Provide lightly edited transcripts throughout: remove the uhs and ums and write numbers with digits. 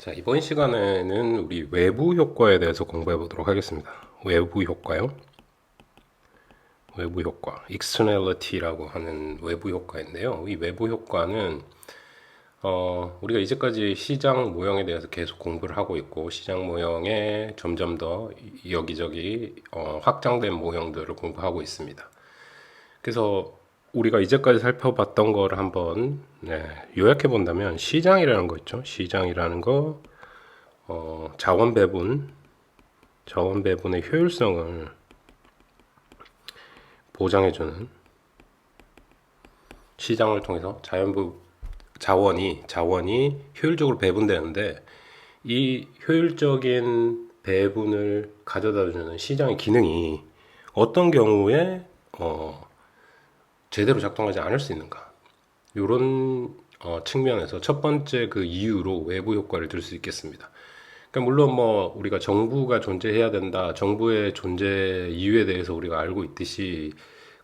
자, 이번 시간에는 우리 외부 효과에 대해서 공부해 보도록 하겠습니다. 외부 효과요. 외부 효과, externality라고 하는 외부 효과인데요. 이 외부 효과는 우리가 이제까지 시장 모형에 대해서 계속 공부를 하고 있고, 시장 모형에 점점 더 여기저기 확장된 모형들을 공부하고 있습니다. 그래서 우리가 이제까지 살펴봤던 거를 한번 요약해 본다면, 시장이라는 거 있죠. 시장이라는 거, 자원 배분의 효율성을 보장해주는, 시장을 통해서 자원이 효율적으로 배분되는데, 이 효율적인 배분을 가져다주는 시장의 기능이 어떤 경우에 제대로 작동하지 않을 수 있는가, 이런 측면에서 첫 번째 그 이유로 외부 효과를 들 수 있겠습니다. 그러니까 물론 뭐 우리가 정부가 존재해야 된다, 정부의 존재 이유에 대해서 우리가 알고 있듯이,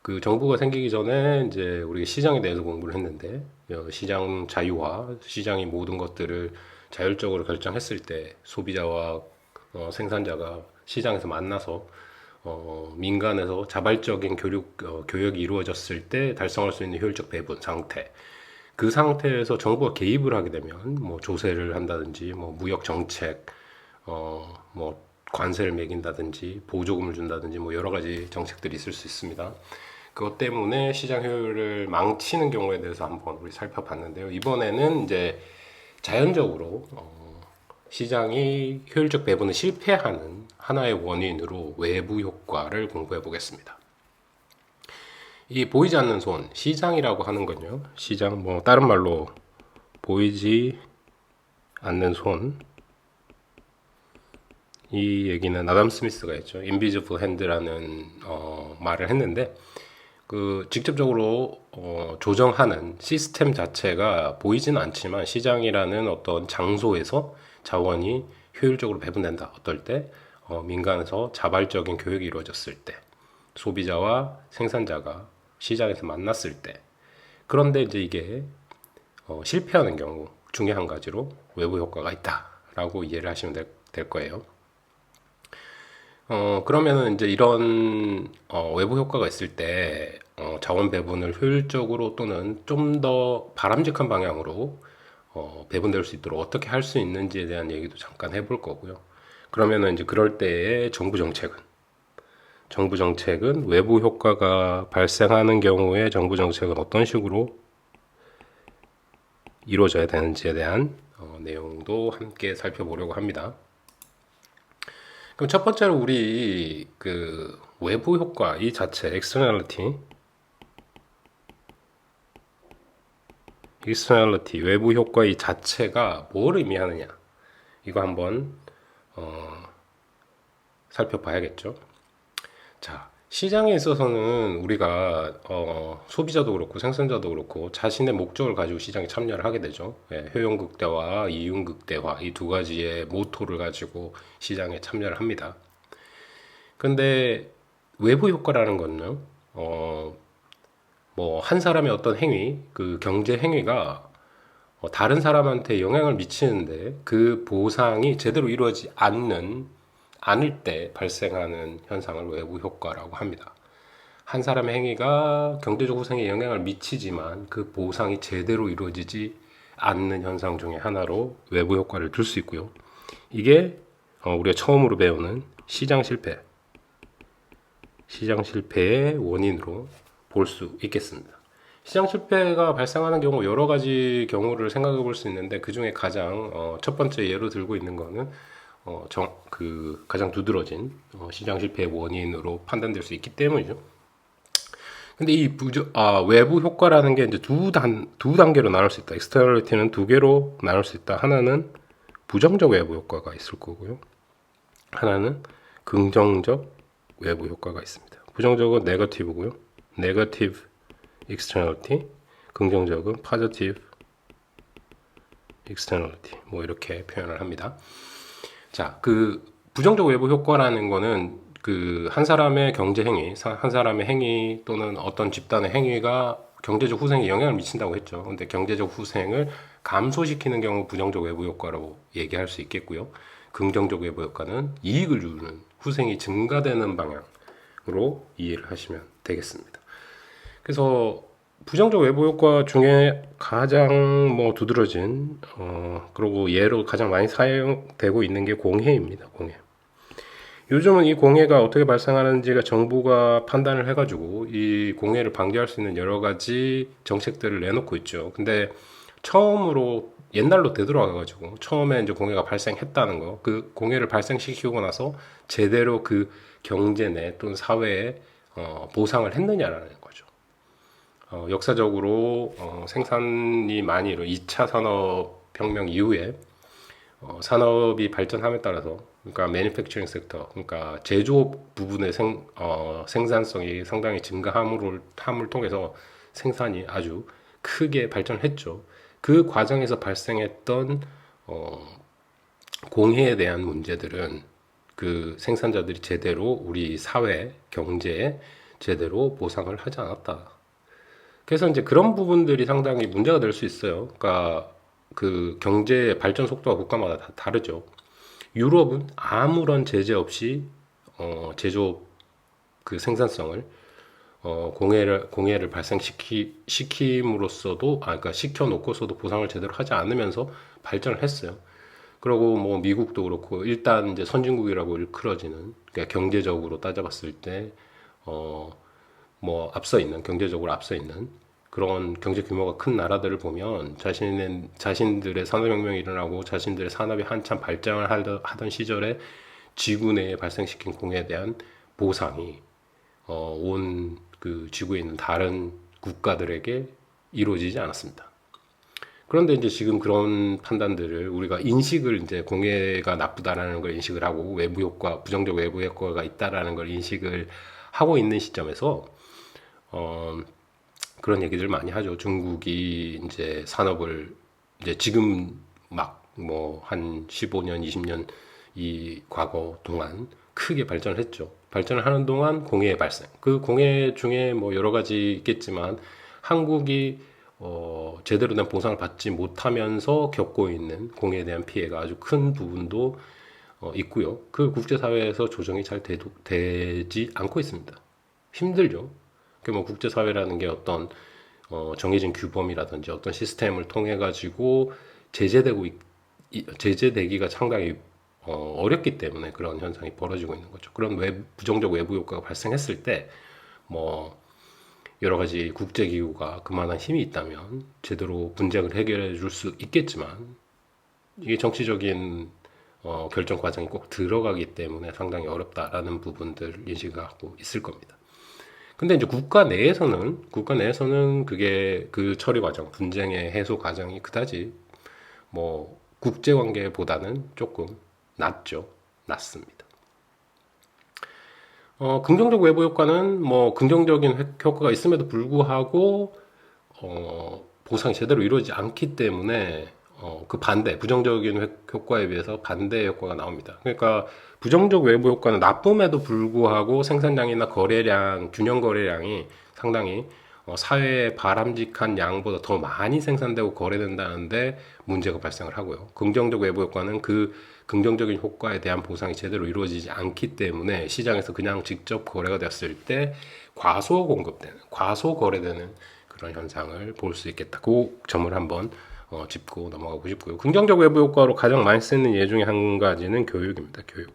그 정부가 생기기 전에 이제 우리가 시장에 대해서 공부를 했는데, 시장 자유화, 시장이 모든 것들을 자율적으로 결정했을 때 소비자와 생산자가 시장에서 만나서 민간에서 자발적인 교역이 이루어졌을 때 달성할 수 있는 효율적 배분 상태, 그 상태에서 정부가 개입을 하게 되면 뭐 조세를 한다든지, 뭐 무역 정책, 뭐 관세를 매긴다든지, 보조금을 준다든지, 뭐 여러 가지 정책들이 있을 수 있습니다. 그것 때문에 시장 효율을 망치는 경우에 대해서 한번 우리 살펴봤는데요. 이번에는 이제 자연적으로 시장이 효율적 배분을 실패하는 하나의 원인으로 외부 효과를 공부해 보겠습니다. 이 보이지 않는 손, 시장이라고 하는 건요, 시장, 뭐 다른 말로 보이지 않는 손, 이 얘기는 아담 스미스가 했죠. invisible hand라는 말을 했는데, 그 직접적으로 조정하는 시스템 자체가 보이지는 않지만, 시장이라는 어떤 장소에서 자원이 효율적으로 배분된다. 어떨 때? 민간에서 자발적인 교육이 이루어졌을 때, 소비자와 생산자가 시장에서 만났을 때. 그런데 이제 이게 실패하는 경우 중에 한 가지로 외부 효과가 있다라고 이해를 하시면 될 거예요. 그러면은 이제 이런 외부 효과가 있을 때 자원 배분을 효율적으로 또는 좀 더 바람직한 방향으로 배분될 수 있도록 어떻게 할 수 있는지에 대한 얘기도 잠깐 해볼 거고요. 그러면은 이제 그럴 때의 정부 정책은 외부 효과가 발생하는 경우에 정부 정책은 어떤 식으로 이루어져야 되는지에 대한 내용도 함께 살펴보려고 합니다. 그럼 첫 번째로 우리 그 외부 효과 이 자체, externality, 외부 효과 이 자체가 뭘 의미하느냐, 이거 한번 살펴봐야겠죠. 자, 시장에 있어서는 우리가 소비자도 그렇고 생산자도 그렇고 자신의 목적을 가지고 시장에 참여를 하게 되죠. 효용극대화, 이윤극대화, 이 두 가지의 모토를 가지고 시장에 참여를 합니다. 근데 외부 효과라는 거는 뭐 한 사람의 어떤 행위, 그 경제 행위가 다른 사람한테 영향을 미치는데 그 보상이 제대로 이루어지지 않을 때 발생하는 현상을 외부 효과라고 합니다. 한 사람의 행위가 경제적 후생에 영향을 미치지만 그 보상이 제대로 이루어지지 않는 현상 중에 하나로 외부 효과를 들 수 있고요. 이게 우리가 처음으로 배우는 시장 실패의 원인으로 볼 수 있겠습니다. 시장 실패가 발생하는 경우 여러 가지 경우를 생각해 볼 수 있는데, 그 중에 가장 첫 번째 예로 들고 있는 거는 가장 두드러진 시장 실패의 원인으로 판단될 수 있기 때문이죠. 근데 이 외부 효과라는 게 이제 두 단계로 나눌 수 있다. externality는 두 개로 나눌 수 있다. 하나는 부정적 외부 효과가 있을 거고요. 하나는 긍정적 외부 효과가 있습니다. 부정적은 negative고요. negative externality, 긍정적은 positive externality, 뭐 이렇게 표현을 합니다. 자, 그 부정적 외부 효과라는 거는 그 한 사람의 경제 행위, 한 사람의 행위 또는 어떤 집단의 행위가 경제적 후생에 영향을 미친다고 했죠. 근데 경제적 후생을 감소시키는 경우 부정적 외부 효과라고 얘기할 수 있겠고요. 긍정적 외부 효과는 이익을 주는 후생이 증가되는 방향으로 이해를 하시면 되겠습니다. 그래서 부정적 외부 효과 중에 가장 뭐 두드러진 그리고 예로 가장 많이 사용되고 있는 게 공해입니다. 공해. 요즘은 이 공해가 어떻게 발생하는지가 정부가 판단을 해가지고 이 공해를 방지할 수 있는 여러 가지 정책들을 내놓고 있죠. 근데 처음으로 옛날로 되돌아가가지고 처음에 이제 공해가 발생했다는 거, 그 공해를 발생시키고 나서 제대로 그 경제 내 또는 사회에 보상을 했느냐라는 거죠. 역사적으로 생산이 많이 2차 산업혁명 이후에 산업이 발전함에 따라서 그러니까 매니팩처링 섹터 그러니까 제조업 부분의 생산성이 상당히 증가함을 통해서 생산이 아주 크게 발전했죠. 그 과정에서 발생했던 공해에 대한 문제들은 그 생산자들이 제대로 우리 사회 경제에 제대로 보상을 하지 않았다. 그래서 이제 그런 부분들이 상당히 문제가 될 수 있어요. 그러니까 그 경제 발전 속도가 국가마다 다 다르죠. 유럽은 아무런 제재 없이 제조업 그 생산성을 공해를 시킴으로써도 그러니까 시켜놓고서도 보상을 제대로 하지 않으면서 발전을 했어요. 그리고 뭐 미국도 그렇고 일단 이제 선진국이라고 일컬어지는 그러니까 경제적으로 따져봤을 때 뭐 경제적으로 앞서 있는 그런 경제 규모가 큰 나라들을 보면 자신들의 산업혁명이 일어나고 자신들의 산업이 한참 발전을 하던 시절에 지구 내에 발생시킨 공해에 대한 보상이 온 그 지구에 있는 다른 국가들에게 이루어지지 않았습니다. 그런데 이제 지금 그런 판단들을 우리가 인식을 이제 공해가 나쁘다라는 걸 인식을 하고 외부 효과, 부정적 외부 효과가 있다라는 걸 인식을 하고 있는 시점에서 그런 얘기들 많이 하죠. 중국이 이제 산업을 이제 지금 막 뭐 한 15년, 20년 이 과거 동안 크게 발전을 했죠. 발전을 하는 동안 공해의 발생. 그 공해 중에 뭐 여러 가지 있겠지만 한국이 제대로 된 보상을 받지 못하면서 겪고 있는 공해에 대한 피해가 아주 큰 부분도 있고요. 그 국제사회에서 조정이 잘 되지 않고 있습니다. 힘들죠. 뭐 국제사회라는 게 어떤 정해진 규범이라든지 어떤 시스템을 통해 가지고 제재되기가 상당히 어렵기 때문에 그런 현상이 벌어지고 있는 거죠. 그런 부정적 외부 효과가 발생했을 때 뭐 여러 가지 국제기구가 그만한 힘이 있다면 제대로 분쟁을 해결해 줄 수 있겠지만 이게 정치적인 결정 과정이 꼭 들어가기 때문에 상당히 어렵다라는 부분들 인식하고 있을 겁니다. 근데 이제 국가 내에서는 그게 그 처리 과정, 분쟁의 해소 과정이 그다지 뭐 국제 관계보다는 조금 낫습니다. 긍정적 외부 효과는 뭐 긍정적인 효과가 있음에도 불구하고 보상이 제대로 이루어지지 않기 때문에 그 반대, 부정적인 효과에 비해서 반대 효과가 나옵니다. 그러니까 부정적 외부 효과는 나쁨에도 불구하고 생산량이나 거래량, 균형 거래량이 상당히 사회에 바람직한 양보다 더 많이 생산되고 거래된다는데 문제가 발생을 하고요. 긍정적 외부 효과는 그 긍정적인 효과에 대한 보상이 제대로 이루어지지 않기 때문에 시장에서 그냥 직접 거래가 됐을 때 과소 거래되는 그런 현상을 볼 수 있겠다. 그 점을 한번 짚고 넘어가고 싶고요. 긍정적 외부 효과로 가장 많이 쓰는 예 중에 한 가지는 교육입니다. 교육.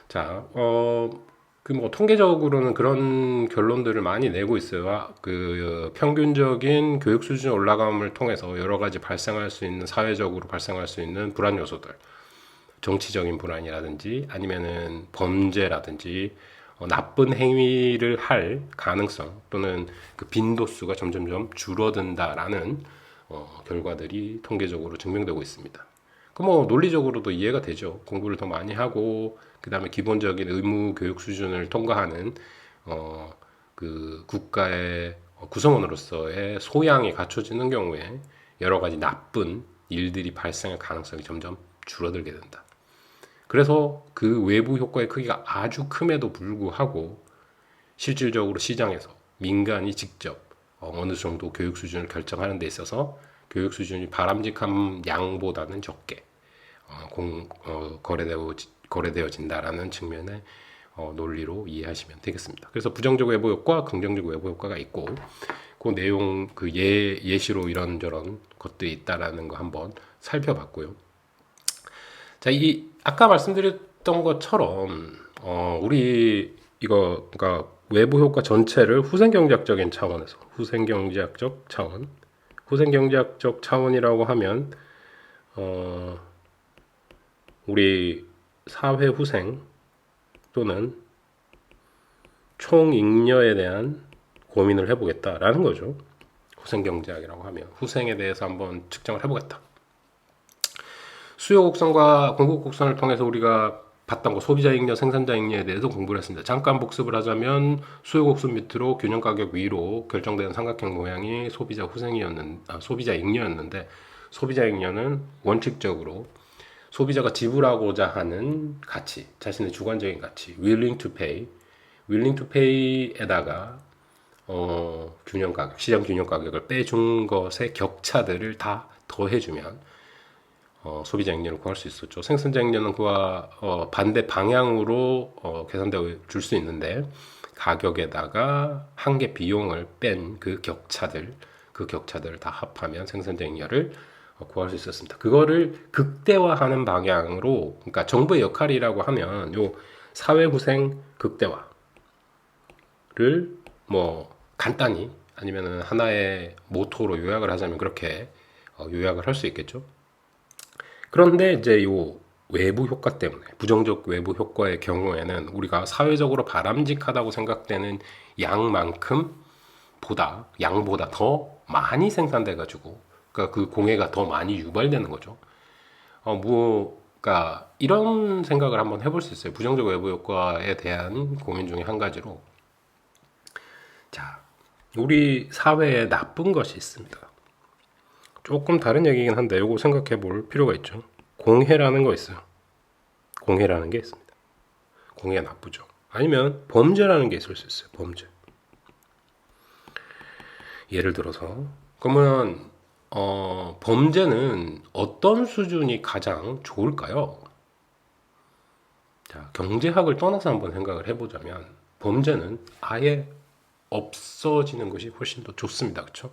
자, 그 뭐 통계적으로는 그런 결론들을 많이 내고 있어요. 그 평균적인 교육 수준 올라감을 통해서 여러 가지 사회적으로 발생할 수 있는 불안 요소들, 정치적인 불안이라든지 아니면은 범죄라든지 나쁜 행위를 할 가능성 또는 그 빈도수가 점점점 줄어든다라는 결과들이 통계적으로 증명되고 있습니다. 그 뭐 논리적으로도 이해가 되죠. 공부를 더 많이 하고 그 다음에 기본적인 의무 교육 수준을 통과하는 그 국가의 구성원으로서의 소양이 갖춰지는 경우에 여러 가지 나쁜 일들이 발생할 가능성이 점점 줄어들게 된다. 그래서 그 외부 효과의 크기가 아주 큼에도 불구하고 실질적으로 시장에서 민간이 직접 어느 정도 교육 수준을 결정하는 데 있어서 교육 수준이 바람직한 양보다는 적게 거래되어진다라는 측면의 논리로 이해하시면 되겠습니다. 그래서 부정적 외부 효과, 긍정적 외부 효과가 있고 그 내용 예시로 이런저런 것들이 있다라는 거 한번 살펴봤고요. 자, 이 아까 말씀드렸던 것처럼 우리 이거 그러니까 외부 효과 전체를 후생경제학적인 차원에서 후생경제학적 차원이라고 하면 우리 사회 후생 또는 총잉여에 대한 고민을 해보겠다라는 거죠. 후생경제학이라고 하면 후생에 대해서 한번 측정을 해보겠다. 수요 곡선과 공급 곡선을 통해서 우리가 봤던 거 소비자 잉여, 생산자 잉여에 대해서 공부를 했습니다. 잠깐 복습을 하자면 수요 곡선 밑으로 균형 가격 위로 결정되는 삼각형 모양이 소비자 잉여였는데 소비자 잉여는 원칙적으로 소비자가 지불하고자 하는 가치, 자신의 주관적인 가치, willing to pay에다가 균형 가격, 시장 균형 가격을 빼준 것의 격차들을 다 더해주면 소비자 잉여를 구할 수 있었죠. 생산자 잉여는 그와 반대 방향으로 계산되어 줄 수 있는데 가격에다가 한계 비용을 뺀 그 격차들을 다 합하면 생산자 잉여를 구할 수 있었습니다. 그거를 극대화하는 방향으로, 그러니까 정부의 역할이라고 하면 요 사회후생 극대화를 뭐 간단히 아니면 하나의 모토로 요약을 하자면 그렇게 요약을 할 수 있겠죠. 그런데 이제 요 외부 효과 때문에 부정적 외부 효과의 경우에는 우리가 사회적으로 바람직하다고 생각되는 양보다 더 많이 생산돼 가지고 그러니까 그 공해가 더 많이 유발되는 거죠. 그러니까 이런 생각을 한번 해볼 수 있어요. 부정적 외부 효과에 대한 고민 중에 한 가지로 자, 우리 사회에 나쁜 것이 있습니다. 조금 다른 얘기긴 한데 이거 생각해 볼 필요가 있죠. 공해라는 거 있어요. 공해라는 게 있습니다. 공해가 나쁘죠. 아니면 범죄라는 게 있을 수 있어요. 범죄. 예를 들어서 그러면 범죄는 어떤 수준이 가장 좋을까요? 자, 경제학을 떠나서 한번 생각을 해보자면 범죄는 아예 없어지는 것이 훨씬 더 좋습니다. 그렇죠?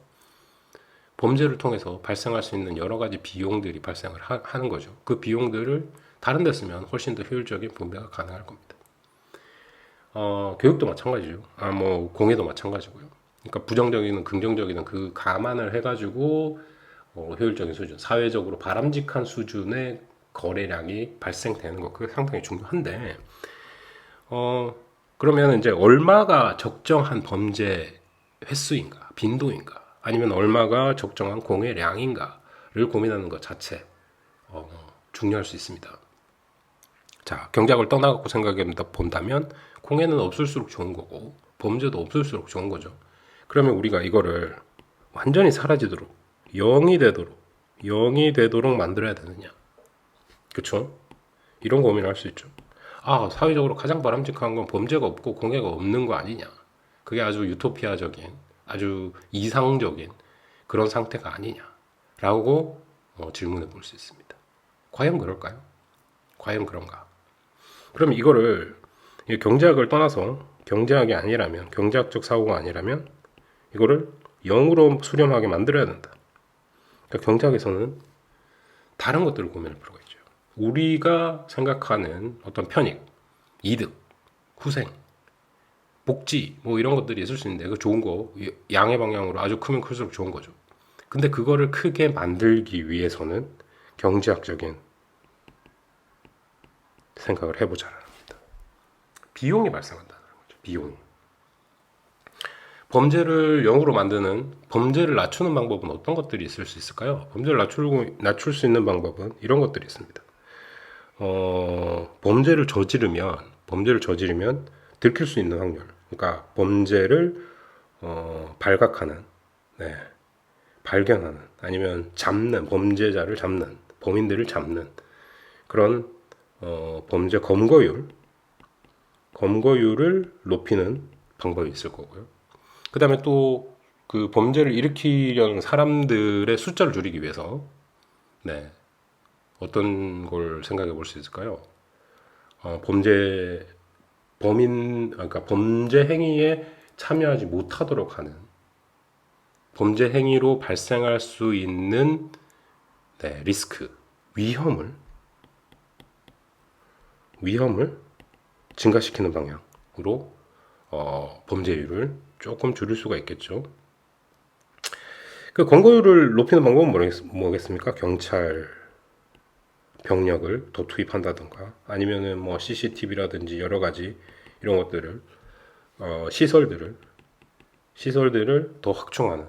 범죄를 통해서 발생할 수 있는 여러 가지 비용들이 발생을 하는 거죠. 그 비용들을 다른 데 쓰면 훨씬 더 효율적인 분배가 가능할 겁니다. 교육도 마찬가지죠. 뭐 공예도 마찬가지고요. 그러니까 부정적이든 긍정적이든 그 감안을 해가지고 효율적인 수준, 사회적으로 바람직한 수준의 거래량이 발생되는 거 그게 상당히 중요한데 그러면 이제 얼마가 적정한 범죄 횟수인가, 빈도인가, 아니면 얼마가 적정한 공해량인가를 고민하는 것 자체 중요할 수 있습니다. 자, 경제학을 떠나갖고 생각해 본다면 공해는 없을수록 좋은 거고 범죄도 없을수록 좋은 거죠. 그러면 우리가 이거를 완전히 사라지도록 0이 되도록 만들어야 되느냐? 그렇죠? 이런 고민을 할 수 있죠. 사회적으로 가장 바람직한 건 범죄가 없고 공해가 없는 거 아니냐? 그게 아주 유토피아적인, 아주 이상적인 그런 상태가 아니냐라고 질문해 볼 수 있습니다. 과연 그럴까요? 과연 그런가? 그럼 이거를 경제학을 떠나서 경제학이 아니라면, 경제학적 사고가 아니라면 이거를 0으로 수렴하게 만들어야 된다. 그러니까 경제학에서는 다른 것들을 고민할 필요가 있죠. 우리가 생각하는 어떤 편익, 이득, 후생, 복지 뭐 이런 것들이 있을 수 있는데 그 좋은 거 양의 방향으로 아주 크면 클수록 좋은 거죠. 근데 그거를 크게 만들기 위해서는 경제학적인 생각을 해보자는 겁니다. 비용이 발생한다는 거죠. 비용이. 범죄를 0으로 만드는, 범죄를 낮추는 방법은 어떤 것들이 있을 수 있을까요? 범죄를 낮출 수 있는 방법은 이런 것들이 있습니다. 범죄를 저지르면 들킬 수 있는 확률, 그러니까 범죄를 발각하는, 발견하는, 아니면 잡는, 범죄자를 잡는, 범인들을 잡는 그런 범죄 검거율을 높이는 방법이 있을 거고요. 그 다음에 또 그 범죄를 일으키려는 사람들의 숫자를 줄이기 위해서 네, 어떤 걸 생각해 볼 수 있을까요? 그러니까 범죄 행위에 참여하지 못하도록 하는 범죄 행위로 발생할 수 있는 네, 리스크, 위험을 증가시키는 방향으로 범죄율을 조금 줄일 수가 있겠죠. 그 검거율을 높이는 방법은 뭐겠습니까? 경찰 병력을 더 투입한다든가 아니면은 뭐 CCTV라든지 여러 가지 이런 것들을 시설들을 더 확충하는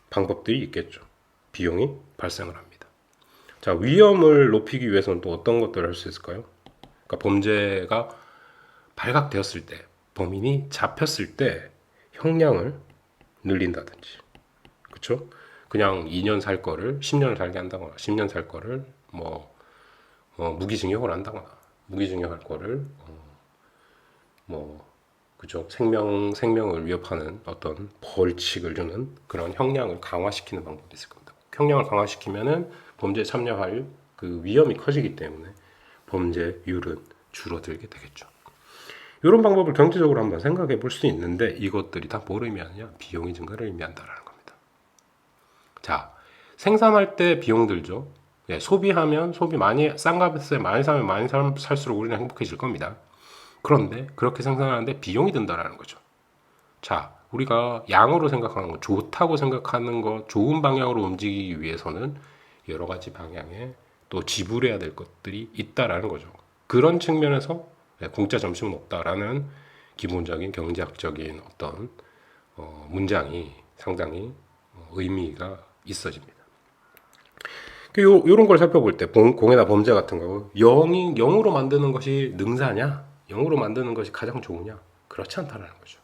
방법들이 있겠죠. 비용이 발생을 합니다. 자, 위험을 높이기 위해서는 또 어떤 것들을 할 수 있을까요? 그러니까 범죄가 발각되었을 때, 범인이 잡혔을 때 형량을 늘린다든지, 그렇죠? 그냥 2년 살 거를 10년을 살게 한다거나, 10년 살 거를 무기징역을 한다거나, 무기징역할 거를 그죠? 생명을 위협하는 어떤 벌칙을 주는 그런 형량을 강화시키는 방법이 있을 겁니다. 형량을 강화시키면은 범죄에 참여할 그 위험이 커지기 때문에 범죄율은 줄어들게 되겠죠. 이런 방법을 경제적으로 한번 생각해 볼 수 있는데 이것들이 다 뭘 의미하느냐? 비용의 증가를 의미한다라는 겁니다. 자, 생산할 때 비용 들죠. 예, 소비하면 싼 값에 많이 사면 많이 살수록 우리는 행복해질 겁니다. 그런데 그렇게 생산하는데 비용이 든다라는 거죠. 자, 우리가 양으로 생각하는 거, 좋다고 생각하는 거, 좋은 방향으로 움직이기 위해서는 여러 가지 방향에 또 지불해야 될 것들이 있다라는 거죠. 그런 측면에서 공짜 점심은 없다라는 기본적인 경제학적인 어떤 문장이 상당히 의미가 있어집니다. 이런 걸 살펴볼 때 공해나 범죄 같은 거 0으로 만드는 것이 능사냐? 0으로 만드는 것이 가장 좋으냐? 그렇지 않다라는 거죠.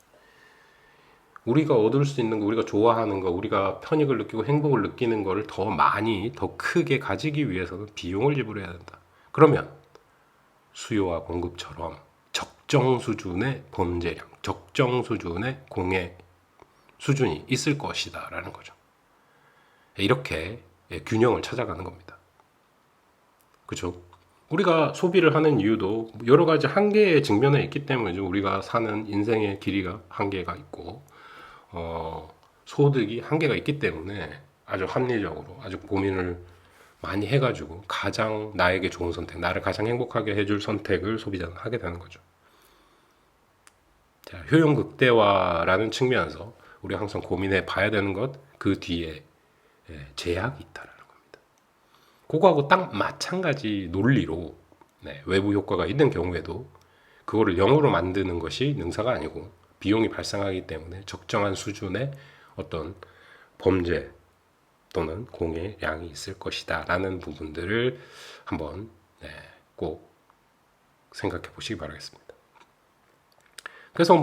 우리가 얻을 수 있는 거, 우리가 좋아하는 거, 우리가 편익을 느끼고 행복을 느끼는 거를 더 많이, 더 크게 가지기 위해서는 비용을 지불해야 된다. 그러면 수요와 공급처럼 적정 수준의 범죄량, 적정 수준의 공해 수준이 있을 것이다 라는 거죠. 이렇게 균형을 찾아가는 겁니다. 그렇죠? 우리가 소비를 하는 이유도 여러 가지 한계의 직면에 있기 때문이죠. 우리가 사는 인생의 길이가 한계가 있고 소득이 한계가 있기 때문에 아주 합리적으로 아주 고민을 많이 해가지고 가장 나에게 좋은 선택, 나를 가장 행복하게 해줄 선택을 소비자는 하게 되는 거죠. 자, 효용 극대화라는 측면에서 우리가 항상 고민해 봐야 되는 것, 그 뒤에 제약이 있다라는 겁니다. 그거하고 딱 마찬가지 논리로 외부 효과가 있는 경우에도 그거를 0으로 만드는 것이 능사가 아니고 비용이 발생하기 때문에 적정한 수준의 어떤 범죄 또는 공해량이 있을 것이다 라는 부분들을 한번 꼭 생각해 보시기 바라겠습니다. 그래서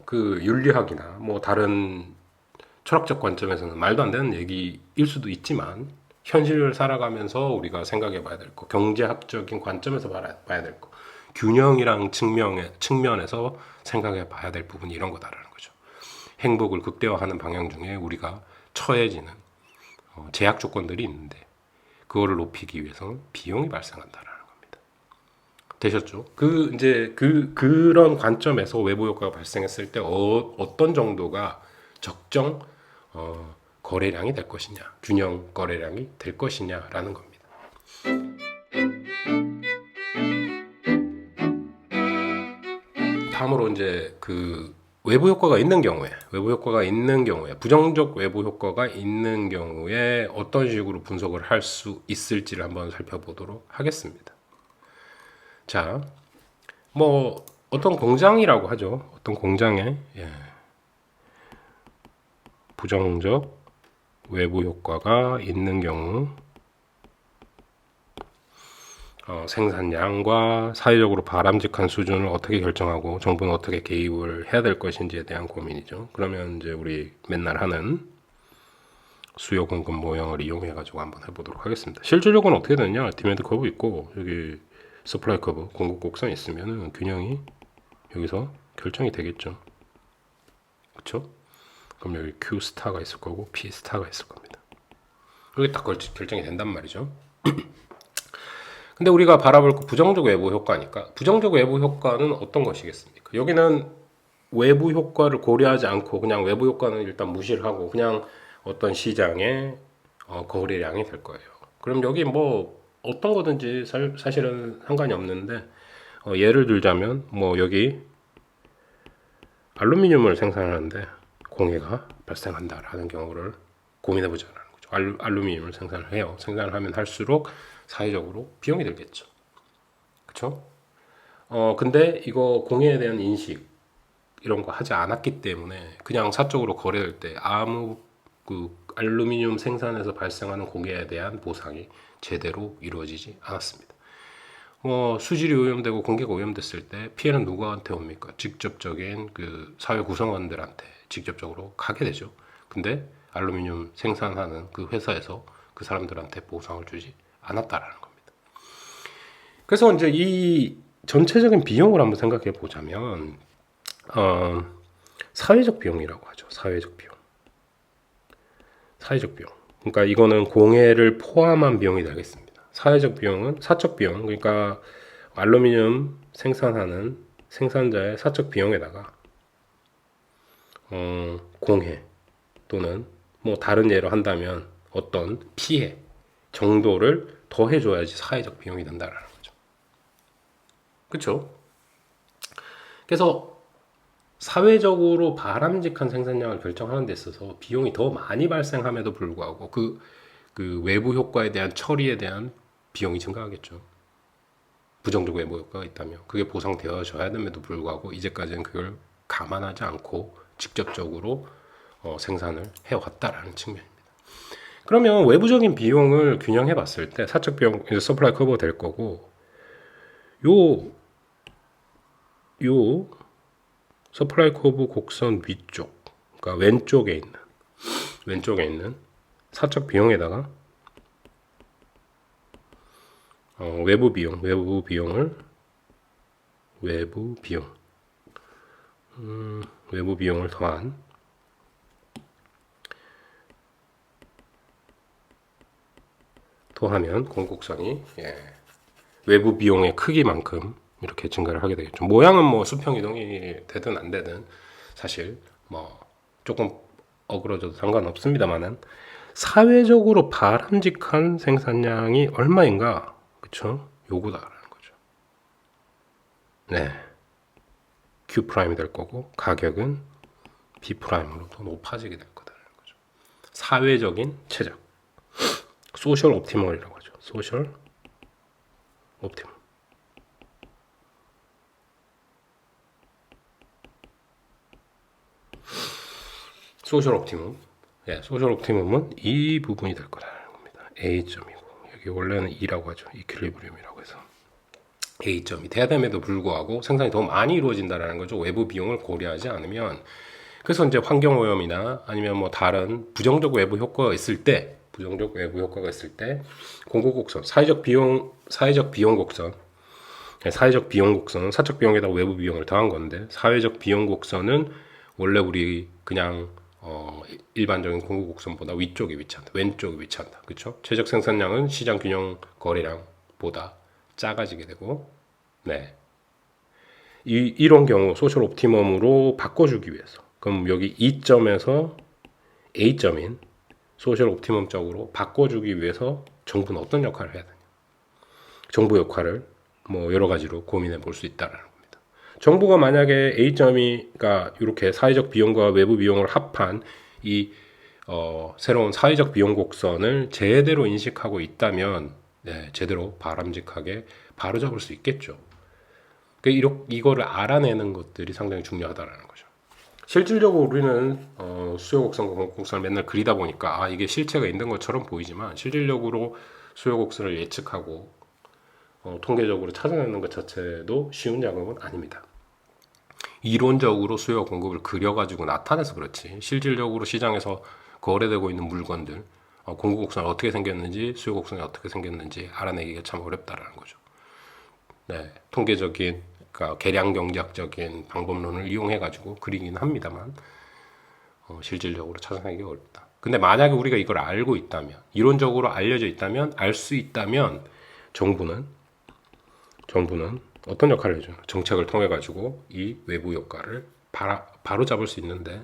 그 윤리학이나 다른 철학적 관점에서는 말도 안 되는 얘기일 수도 있지만 현실을 살아가면서 우리가 생각해 봐야 될 거, 경제학적인 관점에서 봐야 될 거, 균형이랑 측면에서 생각해 봐야 될 부분이 이런 거다라는 거죠. 행복을 극대화하는 방향 중에 우리가 처해지는 제약 조건들이 있는데 그거를 높이기 위해서는 비용이 발생한다라는 겁니다. 되셨죠? 그런 관점에서 외부 효과가 발생했을 때 어떤 정도가 적정 거래량이 될 것이냐, 균형 거래량이 될 것이냐라는 겁니다. 다음으로 이제 그 외부 효과가 있는 경우에, 부정적 외부 효과가 있는 경우에 어떤 식으로 분석을 할 수 있을지를 한번 살펴보도록 하겠습니다. 자, 어떤 공장이라고 하죠. 어떤 공장에 부정적 외부 효과가 있는 경우 생산량과 사회적으로 바람직한 수준을 어떻게 결정하고 정부는 어떻게 개입을 해야 될 것인지에 대한 고민이죠. 그러면 이제 우리 맨날 하는 수요 공급 모형을 이용해 가지고 한번 해보도록 하겠습니다. 실질적으로 어떻게 되냐? 디맨드 커브 있고 여기 서플라이 커브 공급 곡선이 있으면은 균형이 여기서 결정이 되겠죠. 그렇죠? 그럼 여기 Q 스타가 있을 거고 P 스타가 있을 겁니다. 이게 딱 결정이 된단 말이죠. 근데 우리가 바라볼 부정적 외부 효과니까 부정적 외부 효과는 어떤 것이겠습니까? 여기는 외부 효과를 고려하지 않고 그냥 외부 효과는 일단 무시를 하고 그냥 어떤 시장의 거래량이 될 거예요. 그럼 여기 뭐 어떤 거든지 사실은 상관이 없는데 예를 들자면 뭐 여기 알루미늄을 생산하는데 공해가 발생한다라는 경우를 고민해보자라는 거죠. 알루미늄을 생산을 해요. 생산을 하면 할수록 사회적으로 비용이 들겠죠. 그렇죠? 근데 이거 공해에 대한 인식 이런 거 하지 않았기 때문에 그냥 사적으로 거래될 때 아무 그 알루미늄 생산에서 발생하는 공해에 대한 보상이 제대로 이루어지지 않았습니다. 수질이 오염되고 공기가 오염됐을 때 피해는 누구한테 옵니까? 직접적인 그 사회 구성원들한테 직접적으로 가게 되죠. 근데 알루미늄 생산하는 그 회사에서 그 사람들한테 보상을 주지 않았다라는 겁니다. 그래서 이제 이 전체적인 비용을 한번 생각해 보자면 사회적 비용이라고 하죠. 사회적 비용. 사회적 비용. 그러니까 이거는 공해를 포함한 비용이 되겠습니다. 사회적 비용은 사적 비용, 그러니까 알루미늄 생산하는 생산자의 사적 비용에다가 공해 또는 뭐 다른 예로 한다면 어떤 피해 정도를 더해줘야지 사회적 비용이 된다라는 거죠. 그렇죠? 그래서 사회적으로 바람직한 생산량을 결정하는 데 있어서 비용이 더 많이 발생함에도 불구하고 그 외부 효과에 대한 처리에 대한 비용이 증가하겠죠. 부정적 외부 효과가 있다면 그게 보상되어져야 됨에도 불구하고 이제까지는 그걸 감안하지 않고 직접적으로 생산을 해왔다라는 측면입니다. 그러면 외부적인 비용을 균형해 봤을 때 사적 비용, 서플라이 커버 될 거고 요 서플라이 커브 곡선 위쪽, 그러니까 왼쪽에 있는 사적 비용에다가 외부 비용을 더한 더하면 공곡선이 외부 비용의 크기만큼 이렇게 증가를 하게 되겠죠. 모양은 뭐 수평 이동이 되든 안 되든 사실 뭐 조금 어그러져도 상관없습니다만은 사회적으로 바람직한 생산량이 얼마인가, 그렇죠? 요거다라는 거죠. 네, Q 프라임이 될 거고 가격은 B 프라임으로 더 높아지게 될 거다라는 거죠. 사회적인 최적, 소셜 옵티멀이라고 하죠. 소셜 옵티멀. 소셜 옵티멈. 소셜 옵티멈은 이 부분이 될 거라는 겁니다. A점이고 여기 원래는 E라고 하죠. 이퀄리브리움이라고 해서 A점이 돼야 됨에도 불구하고 생산이 더 많이 이루어진다는 거죠. 외부 비용을 고려하지 않으면. 그래서 이제 환경오염이나 아니면 뭐 다른 부정적 외부 효과가 있을 때 공고곡선, 사회적 비용 곡선, 사회적 비용 곡선은 사적 비용에다가 외부 비용을 더한 건데 사회적 비용 곡선은 원래 우리 그냥 일반적인 공급곡선보다 위쪽에 위치한다. 왼쪽에 위치한다. 그렇죠? 최적 생산량은 시장 균형 거래량보다 작아지게 되고, 네. 이런 경우 소셜 옵티멈으로 바꿔주기 위해서, 그럼 여기 E점에서 A점인 소셜 옵티멈 쪽으로 바꿔주기 위해서 정부는 어떤 역할을 해야 되냐? 정부 역할을 뭐 여러 가지로 고민해 볼 수 있다라는 겁니다. 정부가 만약에 A점이가 이렇게 사회적 비용과 외부 비용을 합한 이 새로운 사회적 비용 곡선을 제대로 인식하고 있다면 제대로 바람직하게 바로잡을 수 있겠죠. 이거를 알아내는 것들이 상당히 중요하다는 거죠. 실질적으로 우리는 수요 곡선과 공급 곡선을 맨날 그리다 보니까 이게 실체가 있는 것처럼 보이지만 실질적으로 수요 곡선을 예측하고 통계적으로 찾아내는 것 자체도 쉬운 작업은 아닙니다. 이론적으로 수요 공급을 그려가지고 나타내서 그렇지 실질적으로 시장에서 거래되고 있는 물건들 공급 곡선이 어떻게 생겼는지 수요 곡선이 어떻게 생겼는지 알아내기가 참 어렵다라는 거죠. 네, 통계적인 그러니까 계량 경제학적인 방법론을 이용해 가지고 그리긴 합니다만 실질적으로 찾아내기 어렵다. 근데 만약에 우리가 이걸 알고 있다면, 이론적으로 알려져 있다면, 알 수 있다면 정부는 어떤 역할을 해줘요? 정책을 통해 가지고 이 외부 효과를 바로 잡을 수 있는데,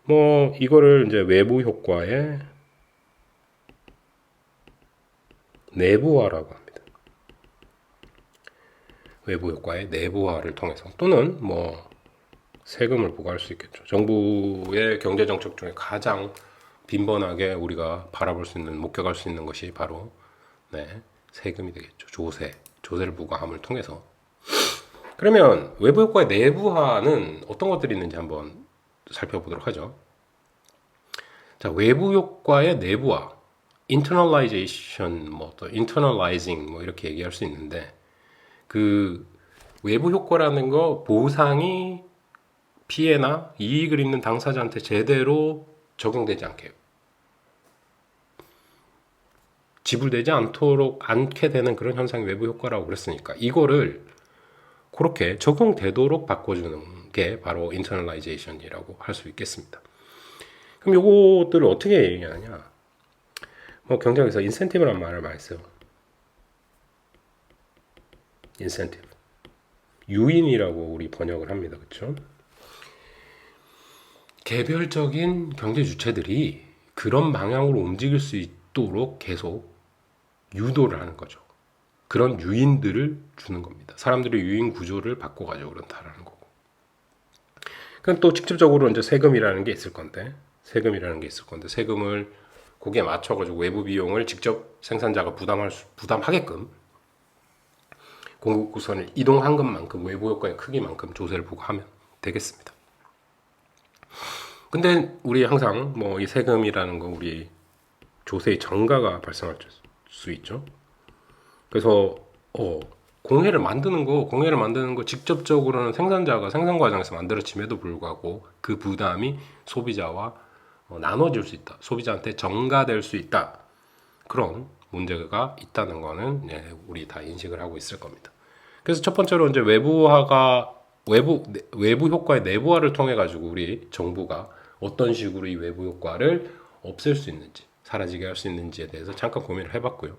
뭐 이거를 이제 외부 효과의 내부화라고 합니다. 외부 효과의 내부화를 통해서, 또는 뭐 세금을 부과할 수 있겠죠. 정부의 경제 정책 중에 가장 빈번하게 우리가 바라볼 수 있는, 목격할 수 있는 것이 바로 세금이 되겠죠. 조세를 부과함을 통해서. 그러면 외부 효과의 내부화는 어떤 것들이 있는지 한번 살펴보도록 하죠. 자, 외부 효과의 내부화, internalization, 또 internalizing 이렇게 얘기할 수 있는데, 그 외부 효과라는 거, 보상이 피해나 이익을 입는 당사자한테 제대로 적용되지 지불되지 않게 되는 그런 현상이 외부 효과라고 그랬으니까, 이거를 그렇게 적용되도록 바꿔주는 게 바로 internalization이라고 할 수 있겠습니다. 그럼 요것들을 어떻게 얘기하냐? 경제학에서 인센티브라는 말을 많이 써요. 인센티브. 유인이라고 우리 번역을 합니다. 그렇죠? 개별적인 경제 주체들이 그런 방향으로 움직일 수 있도록 계속 유도를 하는 거죠. 그런 유인들을 주는 겁니다. 사람들의 유인 구조를 바꿔가지고 그렇다라는 거고. 그럼 또 직접적으로 이제 세금이라는 게 있을 건데, 세금을 거기에 맞춰가지고 외부 비용을 직접 생산자가 부담하게끔 공급구선을 이동한 것만큼, 외부 효과의 크기만큼 조세를 부과하면 되겠습니다. 근데 우리 항상 이 세금이라는 거, 우리 조세의 정가가 발생할 수 있죠. 그래서 공해를 만드는 거 직접적으로는 생산자가 생산 과정에서 만들어짐에도 불구하고 그 부담이 소비자와 나눠질 수 있다. 소비자한테 전가될 수 있다. 그런 문제가 있다는 거는 우리 다 인식을 하고 있을 겁니다. 그래서 첫 번째로 이제 외부 효과의 내부화를 통해 가지고 우리 정부가 어떤 식으로 이 외부 효과를 없앨 수 있는지, 사라지게 할 수 있는지에 대해서 잠깐 고민을 해봤고요.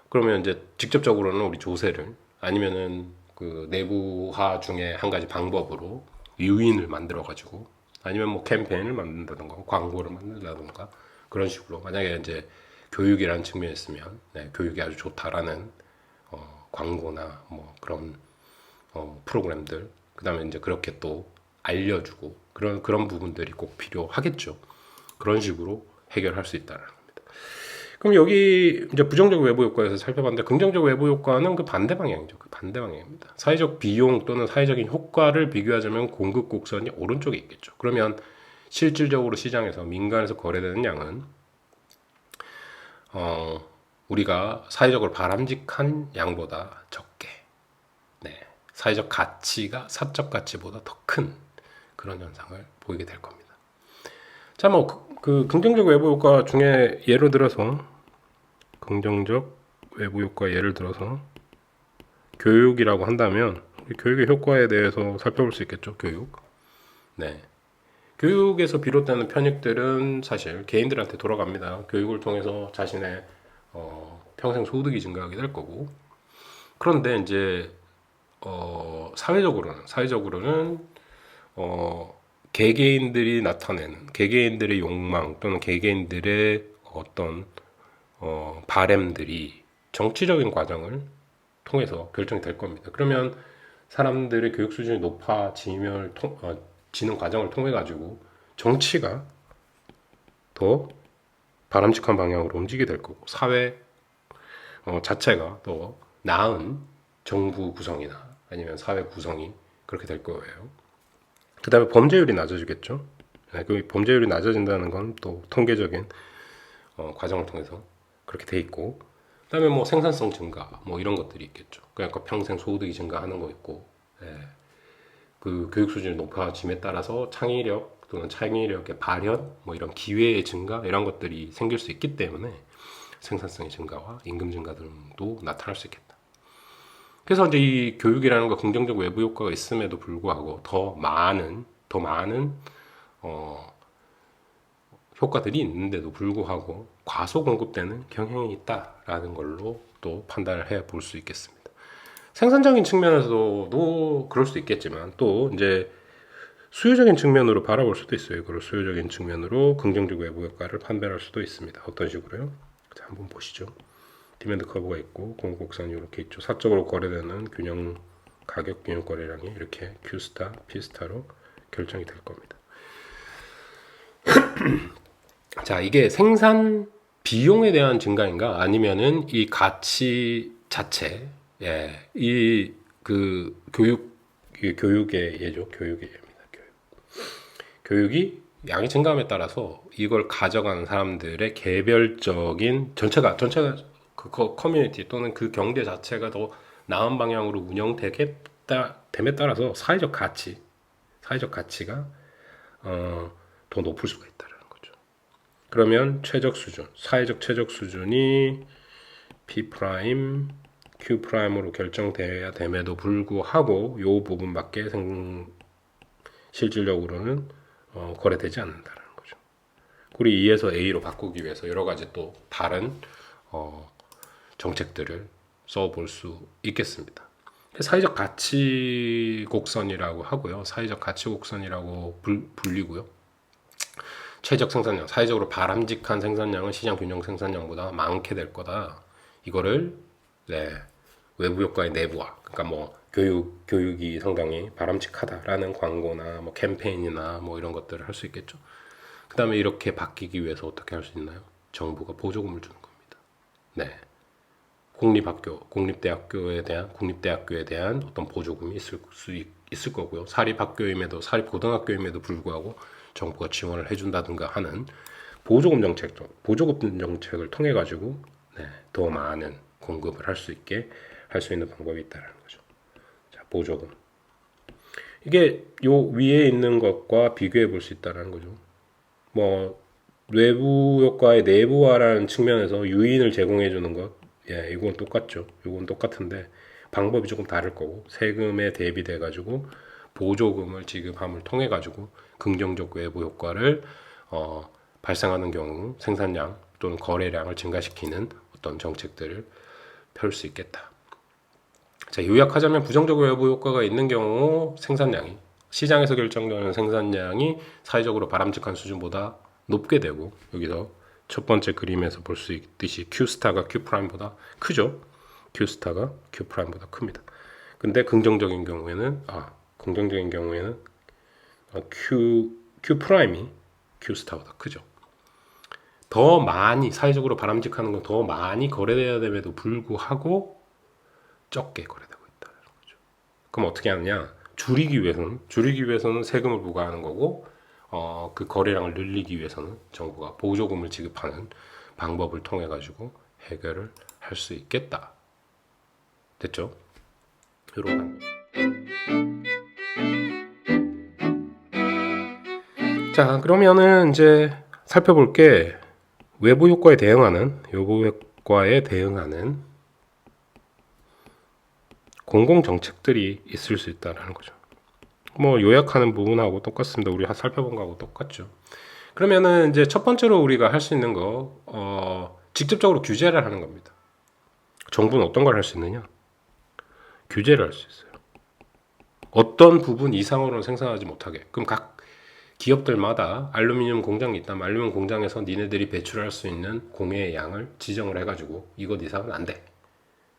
그러면 이제 직접적으로는 우리 조세를, 아니면은 그 내부화 중에 한 가지 방법으로 유인을 만들어 가지고, 아니면 캠페인을 만든다든가 광고를 만든다든가 그런 식으로, 만약에 이제 교육이라는 측면이 있으면 교육이 아주 좋다라는 광고나 그런 프로그램들, 그다음에 이제 그렇게 또 알려주고, 그런 부분들이 꼭 필요하겠죠. 그런 식으로 해결할 수 있다는 겁니다. 그럼 여기 이제 부정적 외부 효과에서 살펴봤는데, 긍정적 외부 효과는 그 반대 방향이죠. 그 반대 방향입니다. 사회적 비용 또는 사회적인 효과를 비교하자면 공급 곡선이 오른쪽에 있겠죠. 그러면 실질적으로 시장에서, 민간에서 거래되는 양은 우리가 사회적으로 바람직한 양보다 적게, 사회적 가치가 사적 가치보다 더 큰 그런 현상을 보이게 될 겁니다. 자, 그 긍정적 외부 효과 중에 예를 들어서, 교육이라고 한다면 교육의 효과에 대해서 살펴볼 수 있겠죠. 교육에서 비롯되는 편익들은 사실 개인들한테 돌아갑니다. 교육을 통해서 자신의 평생 소득이 증가하게 될 거고. 그런데 이제 사회적으로는 개개인들이 나타내는, 개개인들의 욕망 또는 개개인들의 어떤 바램들이 정치적인 과정을 통해서 결정이 될 겁니다. 그러면 사람들의 교육 수준이 높아지는 과정을 통해 가지고 정치가 더 바람직한 방향으로 움직이게 될 거고, 사회 자체가 더 나은 정부 구성이나 아니면 사회 구성이 그렇게 될 거예요. 그 다음에 범죄율이 낮아지겠죠. 그 범죄율이 낮아진다는 건 또 통계적인 과정을 통해서 그렇게 돼 있고, 그 다음에 생산성 증가 이런 것들이 있겠죠. 그러니까 평생 소득이 증가하는 거 있고, 그 교육 수준이 높아짐에 따라서 창의력 또는 창의력의 발현, 이런 기회의 증가, 이런 것들이 생길 수 있기 때문에 생산성의 증가와 임금 증가 등도 나타날 수 있겠다. 그래서 이제 이 교육이라는 거 긍정적 외부 효과가 있음에도 불구하고 더 많은 효과들이 있는데도 불구하고 과소 공급되는 경향이 있다라는 걸로 또 판단을 해 볼 수 있겠습니다. 생산적인 측면에서도 그럴 수 있겠지만 또 이제 수요적인 측면으로 바라볼 수도 있어요. 그걸 수요적인 측면으로 긍정적 외부 효과를 판별할 수도 있습니다. 어떤 식으로요? 자, 한번 보시죠. 디맨드 커브가 있고 공급곡선이 이렇게 있죠. 사적으로 거래되는 균형 가격 균형 거래량이 이렇게 Q스타, P스타로 결정이 될 겁니다. 자, 이게 생산 비용에 대한 증가인가 아니면은 이 가치 자체, 이 그 교육의 예죠. 교육의 예입니다. 교육이 양이 증가함에 따라서 이걸 가져가는 사람들의 개별적인 전체가 그 커뮤니티 또는 그 경제 자체가 더 나은 방향으로 됨에 따라서 사회적 가치가 더 높을 수가 있다는 거죠. 그러면 사회적 최적 수준이 P 프라임, Q 프라임으로 결정돼야 됨에도 불구하고 이 부분밖에 실질적으로는 거래되지 않는다는 거죠. 우리 E에서 A로 바꾸기 위해서 여러 가지 또 다른 정책들을 써볼 수 있겠습니다. 사회적 가치 곡선이라고 하고요. 사회적 가치 곡선이라고 불리고요. 최적 생산량, 사회적으로 바람직한 생산량은 시장 균형 생산량보다 많게 될 거다. 이거를 외부 효과의 내부화, 그러니까 뭐 교육이 상당히 바람직하다라는 광고나 뭐 캠페인이나 뭐 이런 것들을 할 수 있겠죠. 그 다음에 이렇게 바뀌기 위해서 어떻게 할 수 있나요? 정부가 보조금을 주는 겁니다. 네. 국립대학교에 대한 어떤 보조금이 있을 거고요. 사립고등학교임에도 불구하고 정부가 지원을 해준다든가 하는 보조금 정책을 통해 가지고 더 많은 공급을 할 수 있는 방법이 있다는 거죠. 자, 보조금. 이게 요 위에 있는 것과 비교해 볼 수 있다는 거죠. 뭐 외부 효과의 내부화라는 측면에서 유인을 제공해 주는 것, 이건 똑같죠. 이건 똑같은데 방법이 조금 다를 거고 세금에 대비돼 가지고 보조금을 지급함을 통해 가지고 긍정적 외부 효과를 발생하는 경우 생산량 또는 거래량을 증가시키는 어떤 정책들을 펼 수 있겠다. 자, 요약하자면 부정적 외부 효과가 있는 경우 시장에서 결정되는 생산량이 사회적으로 바람직한 수준보다 높게 되고, 여기서 첫 번째 그림에서 볼 수 있듯이 Q스타가 Q프라임보다 크죠. Q스타가 Q프라임보다 큽니다. 근데 긍정적인 경우에는 Q프라임이 Q스타보다 크죠. 더 많이 사회적으로 바람직한 건 더 많이 거래돼야 됨에도 불구하고 적게 거래되고 있다는 거죠. 그럼 어떻게 하느냐? 줄이기 위해서는 세금을 부과하는 거고, 그 거래량을 늘리기 위해서는 정부가 보조금을 지급하는 방법을 통해 가지고 해결을 할 수 있겠다. 됐죠? 이런 방법. 자, 그러면은 이제 살펴볼 게 외부 효과에 대응하는 공공 정책들이 있을 수 있다는 거죠. 뭐 요약하는 부분하고 똑같습니다. 우리 살펴본 거하고 똑같죠. 그러면은 이제 첫 번째로 우리가 할 수 있는 거 직접적으로 규제를 하는 겁니다. 정부는 어떤 걸 할 수 있느냐? 규제를 할 수 있어요. 어떤 부분 이상으로는 생산하지 못하게. 그럼 각 기업들마다 알루미늄 공장이 있다면 알루미늄 공장에서 니네들이 배출할 수 있는 공해의 양을 지정을 해가지고 이것 이상은 안 돼.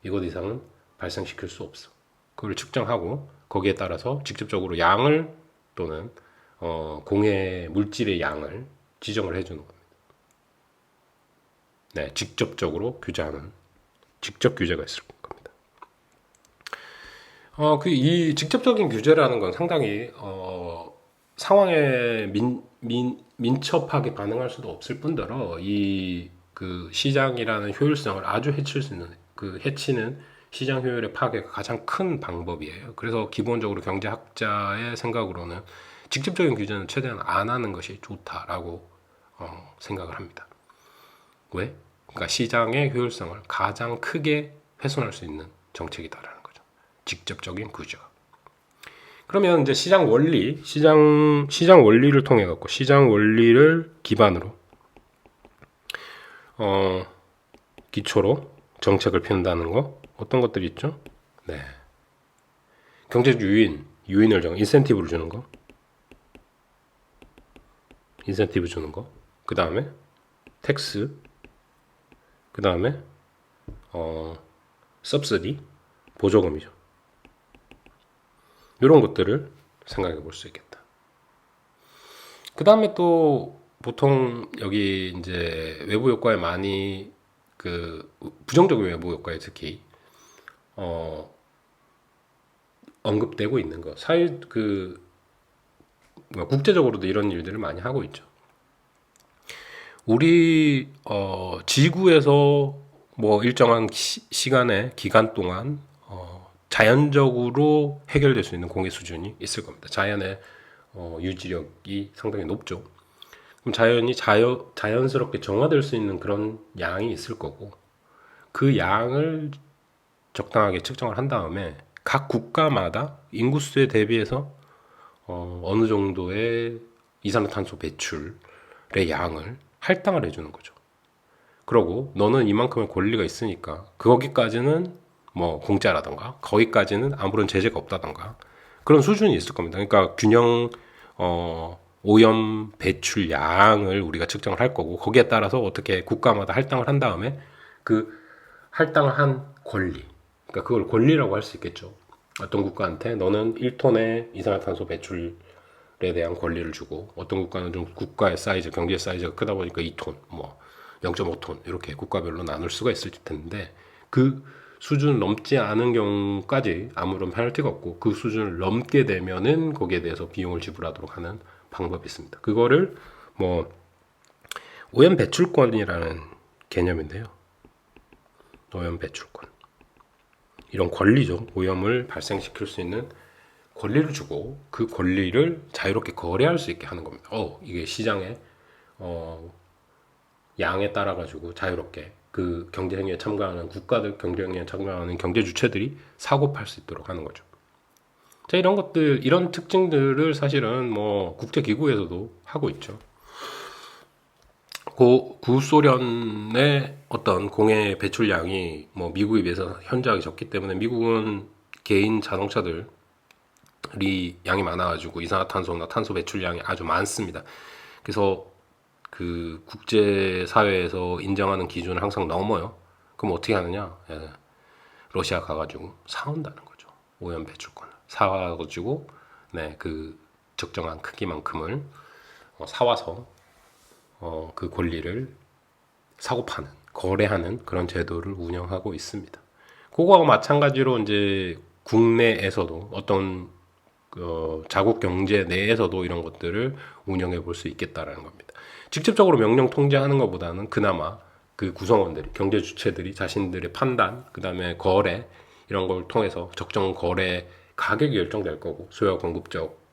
이것 이상은 발생시킬 수 없어. 그걸 측정하고 거기에 따라서 직접적으로 양을 또는 공해 물질의 양을 지정을 해주는 겁니다. 네, 직접적으로 직접 규제가 있을 겁니다. 이 직접적인 규제라는 건 상당히 상황에 민첩하게 반응할 수도 없을 뿐더러 그 시장이라는 효율성을 아주 해치는 시장 효율의 파괴가 가장 큰 방법이에요. 그래서 기본적으로 경제학자의 생각으로는 직접적인 규제는 최대한 안 하는 것이 좋다라고 생각을 합니다. 왜? 그러니까 시장의 효율성을 가장 크게 훼손할 수 있는 정책이다라는 거죠. 직접적인 규제가. 그러면 이제 시장 원리를 통해 갖고 시장 원리를 기반으로 기초로 정책을 핀다는 거 어떤 것들이 있죠? 네, 경제적 유인을 인센티브를 주는 거, 인센티브 주는 거. 그 다음에 텍스, 그 다음에 subsidy 보조금이죠. 이런 것들을 생각해 볼 수 있겠다. 그 다음에 또 보통 여기 이제 외부 효과에 많이 그 부정적인 외부 효과에 특히 언급되고 있는 거 사회 국제적으로도 이런 일들을 많이 하고 있죠. 우리 지구에서 뭐 일정한 시간의 기간 동안 자연적으로 해결될 수 있는 공해 수준이 있을 겁니다. 자연의 유지력이 상당히 높죠. 그럼 자연이 자연스럽게 정화될 수 있는 그런 양이 있을 거고 그 양을 적당하게 측정을 한 다음에 각 국가마다 인구수에 대비해서 어느 정도의 이산화탄소 배출의 양을 할당을 해주는 거죠. 그러고 너는 이만큼의 권리가 있으니까 거기까지는 뭐 공짜라던가 거기까지는 아무런 제재가 없다던가 그런 수준이 있을 겁니다. 그러니까 균형 오염 배출량을 우리가 측정을 할 거고 거기에 따라서 어떻게 국가마다 할당을 한 다음에 그 할당한 권리, 그러니까 그걸 권리라고 할 수 있겠죠. 어떤 국가한테 너는 1톤의 이산화탄소 배출에 대한 권리를 주고 어떤 국가는 좀 국가의 사이즈, 경제 사이즈가 크다 보니까 2톤, 뭐 0.5톤 이렇게 국가별로 나눌 수가 있을 텐데 그 수준을 넘지 않은 경우까지 아무런 페널티가 없고 그 수준을 넘게 되면은 거기에 대해서 비용을 지불하도록 하는 방법이 있습니다. 그거를 뭐 오염 배출권이라는 개념인데요. 오염 배출권. 이런 권리죠. 오염을 발생시킬 수 있는 권리를 주고 그 권리를 자유롭게 거래할 수 있게 하는 겁니다. 이게 시장의 양에 따라 가지고 자유롭게 그 경제 행위에 참가하는 국가들, 경제 행위에 참가하는 경제 주체들이 사고 팔 수 있도록 하는 거죠. 자, 이런 것들, 이런 특징들을 사실은 뭐 국제 기구에서도 하고 있죠. 구소련의 어떤 공해 배출량이 뭐 미국에 비해서 현저하게 적기 때문에 미국은 개인 자동차들이 양이 많아가지고 이산화탄소나 탄소 배출량이 아주 많습니다. 그래서 그 국제사회에서 인정하는 기준을 항상 넘어요. 그럼 어떻게 하느냐? 러시아 가가지고 사온다는 거죠. 오염 배출권을 사와가지고 그 적정한 크기만큼을 사와서 그 권리를 사고 파는, 거래하는 그런 제도를 운영하고 있습니다. 그거와 마찬가지로 이제 국내에서도 어떤 자국 경제 내에서도 이런 것들을 운영해 볼 수 있겠다라는 겁니다. 직접적으로 명령 통제하는 것보다는 그나마 그 구성원들이, 경제 주체들이 자신들의 판단, 그 다음에 거래 이런 걸 통해서 적정 거래 가격이 결정될 거고 수요와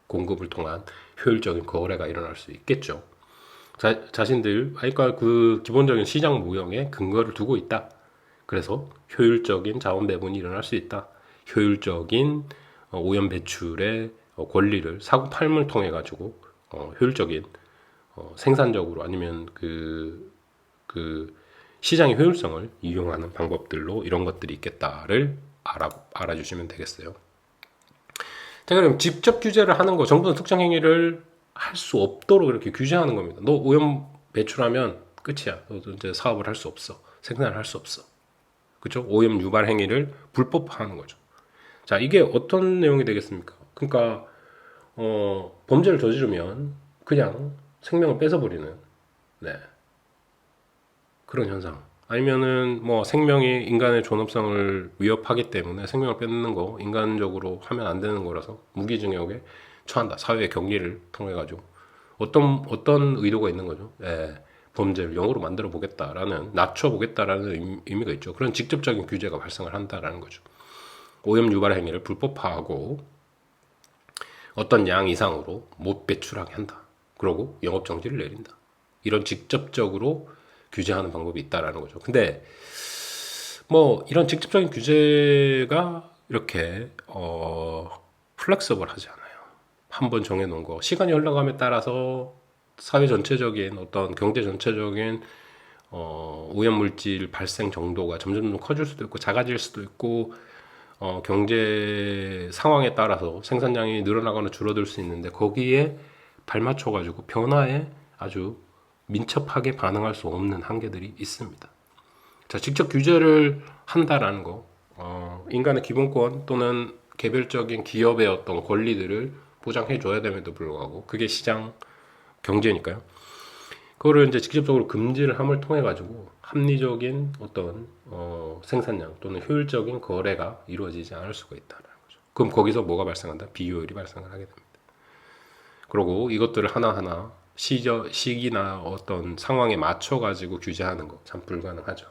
공급을 통한 효율적인 거래가 일어날 수 있겠죠. 자신들, 그러니까 그 기본적인 시장 모형에 근거를 두고 있다. 그래서 효율적인 자원 배분이 일어날 수 있다. 효율적인 오염 배출의 권리를 사고 팔물 통해 가지고 효율적인 생산적으로 아니면 그 시장의 효율성을 이용하는 방법들로 이런 것들이 있겠다를 알아주시면 되겠어요. 자, 그럼 직접 규제를 하는 거, 정부는 특정 행위를 할 수 없도록 이렇게 규제하는 겁니다. 너 오염 배출하면 끝이야. 너도 이제 사업을 할 수 없어. 생산을 할 수 없어. 그렇죠? 오염 유발 행위를 불법화하는 거죠. 자, 이게 어떤 내용이 되겠습니까? 그러니까 범죄를 저지르면 그냥 생명을 뺏어버리는 그런 현상. 아니면은 뭐 생명이 인간의 존엄성을 위협하기 때문에 생명을 뺏는 거 인간적으로 하면 안 되는 거라서 무기징역에 처한다. 사회의 경계를 통해 가지고 어떤 의도가 있는 거죠. 범죄를 영으로 만들어 보겠다라는, 낮춰 보겠다라는 의미가 있죠. 그런 직접적인 규제가 발생을 한다라는 거죠. 오염 유발 행위를 불법화하고 어떤 양 이상으로 못 배출하게 한다. 그러고 영업 정지를 내린다. 이런 직접적으로 규제하는 방법이 있다라는 거죠. 근데 뭐 이런 직접적인 규제가 이렇게 플렉서블하지 않아요. 한 번 정해놓은 거 시간이 흘러감에 따라서 사회 전체적인 어떤 경제 전체적인 오염물질 발생 정도가 점점 커질 수도 있고 작아질 수도 있고 경제 상황에 따라서 생산량이 늘어나거나 줄어들 수 있는데 거기에 발맞춰 가지고 변화에 아주 민첩하게 반응할 수 없는 한계들이 있습니다. 자, 직접 규제를 한다라는 거, 인간의 기본권 또는 개별적인 기업의 어떤 권리들을 보장해 줘야 됨에도 불구하고 그게 시장 경제니까요. 그거를 이제 직접적으로 금지를 함을 통해 가지고 합리적인 어떤 생산량 또는 효율적인 거래가 이루어지지 않을 수가 있다는 거죠. 그럼 거기서 뭐가 발생한다? 비효율이 발생을 하게 됩니다. 그리고 이것들을 하나하나 시기나 어떤 상황에 맞춰 가지고 규제하는 거 참 불가능하죠.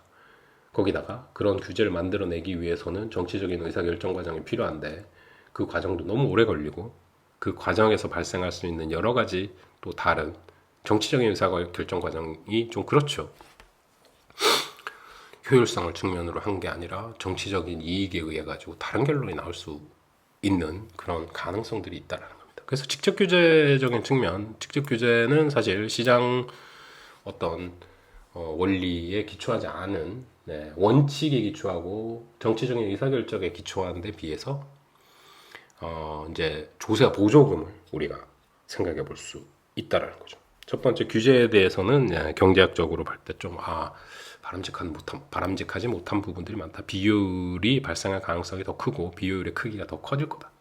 거기다가 그런 규제를 만들어내기 위해서는 정치적인 의사결정 과정이 필요한데 그 과정도 너무 오래 걸리고 그 과정에서 발생할 수 있는 여러 가지 또 다른 정치적인 의사결정 과정이 좀 그렇죠. 효율성을 측면으로 한 게 아니라 정치적인 이익에 의해 가지고 다른 결론이 나올 수 있는 그런 가능성들이 있다라는 겁니다. 그래서 직접 규제적인 측면, 직접 규제는 사실 시장 어떤 원리에 기초하지 않은 원칙에 기초하고 정치적인 의사결정에 기초하는 데 비해서 이제 조세와 보조금을 우리가 생각해 볼 수 있다라는 거죠. 첫 번째 규제에 대해서는 경제학적으로 볼 때 좀 바람직하지 못한 부분들이 많다. 비효율이 발생할 가능성이 더 크고 비효율의 크기가 더 커질 거다.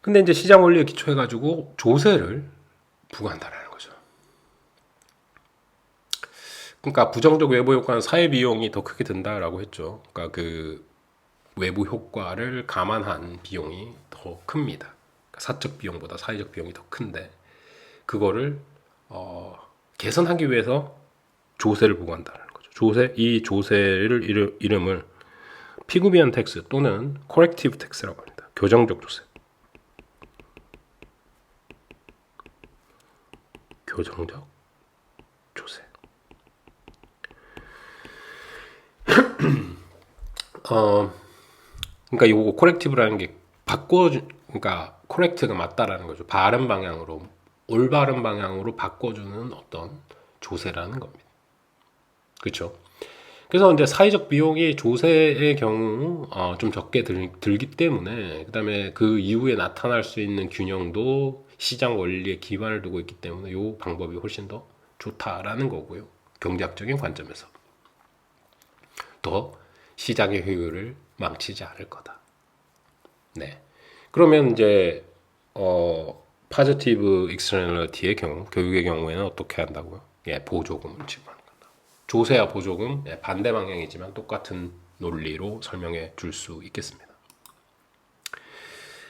근데 이제 시장 원리에 기초해 가지고 조세를 부과한다라는 거죠. 그러니까 부정적 외부 효과는 사회 비용이 더 크게 든다라고 했죠. 그러니까 그 외부 효과를 감안한 비용이 더 큽니다. 그러니까 사적 비용보다 사회적 비용이 더 큰데 그거를 개선하기 위해서 조세를 부과한다는 거죠. 이 조세를 이름을 피그미언 텍스 또는 코렉티브 텍스라고 합니다. 교정적 조세. 교정적 조세. 그러니까 요거 코렉티브라는 게 그러니까 코렉트가 맞다라는 거죠. 바른 방향으로 올바른 방향으로 바꿔주는 어떤 조세라는 겁니다. 그렇죠? 그래서 이제 사회적 비용이 조세의 경우 좀 적게 들기 때문에 그다음에 그 이후에 나타날 수 있는 균형도 시장 원리에 기반을 두고 있기 때문에 이 방법이 훨씬 더 좋다라는 거고요. 경제학적인 관점에서 더 시장의 효율을 망치지 않을 거다. 네. 그러면 이제 파지티브 익스터널리티의 경우, 교육의 경우에는 어떻게 한다고요? 보조금을 지급하는 거다. 조세와 보조금 반대 방향이지만 똑같은 논리로 설명해 줄 수 있겠습니다.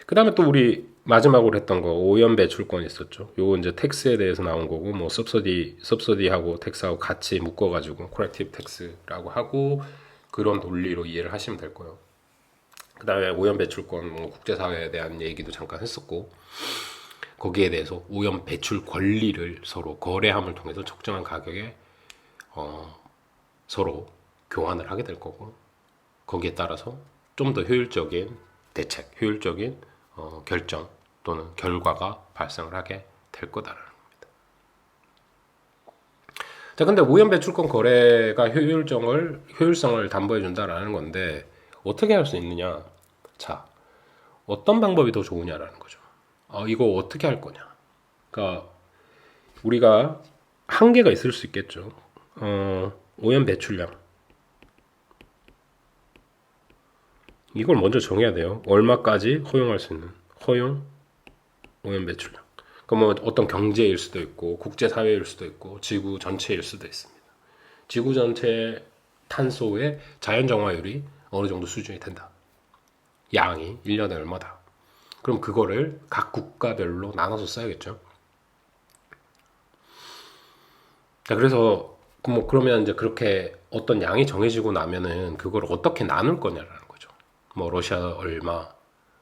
그 다음에 또 우리 마지막으로 했던 거 오염 배출권 있었죠. 요거 이제 텍스에 대해서 나온 거고 뭐 섭서디하고 텍스하고 같이 묶어가지고 코렉티브 텍스라고 하고 그런 논리로 이해를 하시면 될 거예요. 그 다음에 오염 배출권 뭐 국제사회에 대한 얘기도 잠깐 했었고 거기에 대해서 오염 배출 권리를 서로 거래함을 통해서 적정한 가격에 서로 교환을 하게 될 거고 거기에 따라서 좀 더 효율적인 대책, 효율적인 결정 또는 결과가 발생을 하게 될 거다라는 겁니다. 자, 근데 오염 배출권 거래가 효율성을 담보해 준다라는 건데 어떻게 할 수 있느냐? 자, 어떤 방법이 더 좋으냐라는 거죠. 이거 어떻게 할 거냐? 그러니까 우리가 한계가 있을 수 있겠죠. 오염 배출량 이걸 먼저 정해야 돼요. 얼마까지 허용할 수 있는 허용 오염 배출량. 그러니까 뭐 어떤 경제일 수도 있고 국제 사회일 수도 있고 지구 전체일 수도 있습니다. 지구 전체 탄소의 자연 정화율이 어느 정도 수준이 된다. 양이 1년에 얼마다. 그럼 그거를 각 국가별로 나눠서 써야겠죠. 자, 그래서 뭐 그러면 이제 그렇게 어떤 양이 정해지고 나면은 그걸 어떻게 나눌 거냐라는 거죠. 뭐 러시아 얼마,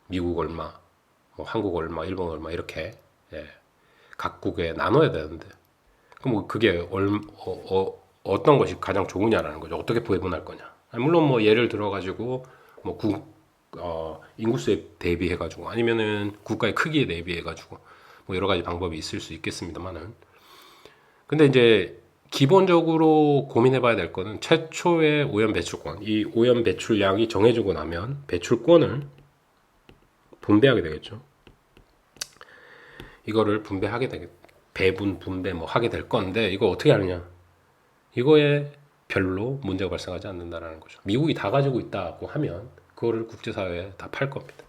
미국 얼마, 뭐 한국 얼마, 일본 얼마 이렇게 각국에 나눠야 되는데 그럼 뭐 그게 어떤 것이 가장 좋으냐라는 거죠. 어떻게 배분할 거냐. 물론 뭐 예를 들어 가지고 뭐 인구수에 대비해 가지고 아니면은 국가의 크기에 대비해 가지고 뭐 여러 가지 방법이 있을 수 있겠습니다만은 근데 이제 기본적으로 고민해 봐야 될 거는 최초의 오염 배출권 이 오염 배출량이 정해지고 나면 배출권을 분배하게 되겠죠. 이거를 분배하게 되겠 배분 분배 뭐 하게 될 건데 이거 어떻게 하느냐 이거에 별로 문제가 발생하지 않는다라는 거죠. 미국이 다 가지고 있다고 하면 그거를 국제사회에 다 팔 겁니다.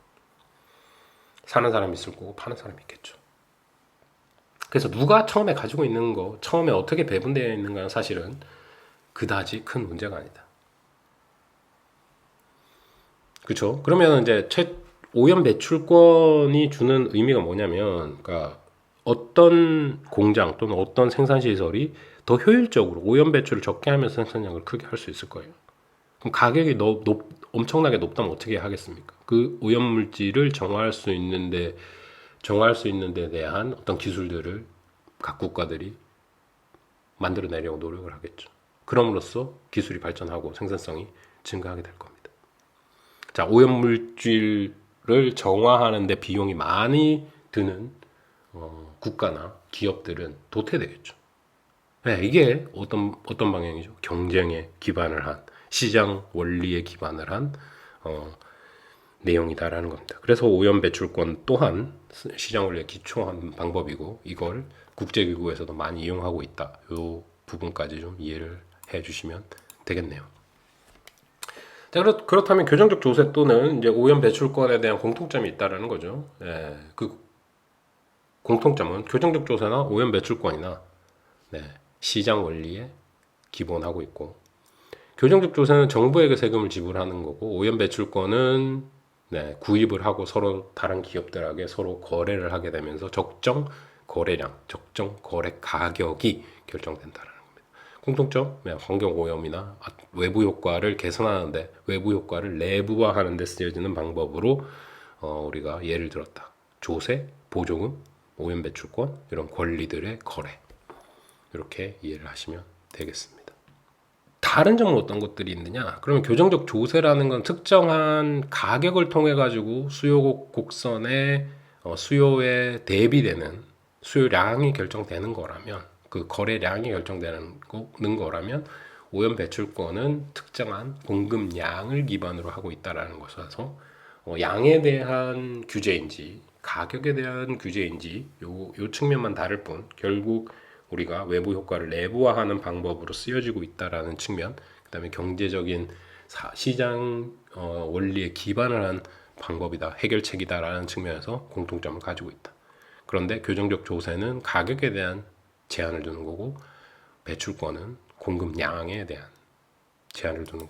사는 사람이 있을 거고 파는 사람이 있겠죠. 그래서 누가 처음에 가지고 있는 거, 처음에 어떻게 배분되어 있는가는 사실은 그다지 큰 문제가 아니다. 그렇죠? 그러면 이제 오염 배출권이 주는 의미가 뭐냐면, 그러니까 어떤 공장 또는 어떤 생산 시설이 더 효율적으로 오염 배출을 적게 하면서 생산량을 크게 할 수 있을 거예요. 그럼 가격이 엄청나게 높다면 어떻게 하겠습니까? 그 오염 물질을 정화할 수 있는데 대한 어떤 기술들을 각 국가들이 만들어내려고 노력을 하겠죠. 그럼으로써 기술이 발전하고 생산성이 증가하게 될 겁니다. 자, 오염 물질을 정화하는 데 비용이 많이 드는 국가나 기업들은 도태되겠죠. 네, 이게 어떤 방향이죠? 경쟁에 기반을 한 시장 원리에 기반을 한 내용이다라는 겁니다. 그래서 오염 배출권 또한 시장 원리에 기초한 방법이고 이걸 국제기구에서도 많이 이용하고 있다. 이 부분까지 좀 이해를 해주시면 되겠네요. 자, 그렇다면 교정적 조세 또는 이제 오염 배출권에 대한 공통점이 있다라는 거죠. 예, 그 공통점은 교정적 조세나 오염 배출권이나 시장 원리에 기본하고 있고 교정적 조세는 정부에게 세금을 지불하는 거고 오염 배출권은 구입을 하고 서로 다른 기업들에게 서로 거래를 하게 되면서 적정 거래량, 적정 거래 가격이 결정된다라는 겁니다. 공통점, 환경 오염이나 외부 효과를 개선하는데 외부 효과를 내부화하는 데 쓰여지는 방법으로 우리가 예를 들었다. 조세, 보조금, 오염 배출권 이런 권리들의 거래 이렇게 이해를 하시면 되겠습니다. 다른 점은 어떤 것들이 있느냐? 그러면 교정적 조세라는 건 특정한 가격을 통해 가지고 수요곡선의 수요에 대비되는 수요량이 결정되는 거라면 그 거래량이 결정되는 거라면 오염 배출권은 특정한 공급량을 기반으로 하고 있다라는 것이라서 양에 대한 규제인지 가격에 대한 규제인지 요 측면만 다를 뿐 결국 우리가 외부 효과를 내부화하는 방법으로 쓰여지고 있다라는 측면, 그다음에 경제적인 시장 원리에 기반을 한 방법이다, 해결책이다라는 측면에서 공통점을 가지고 있다. 그런데 교정적 조세는 가격에 대한 제한을 두는 거고 배출권은 공급량에 대한 제한을 두는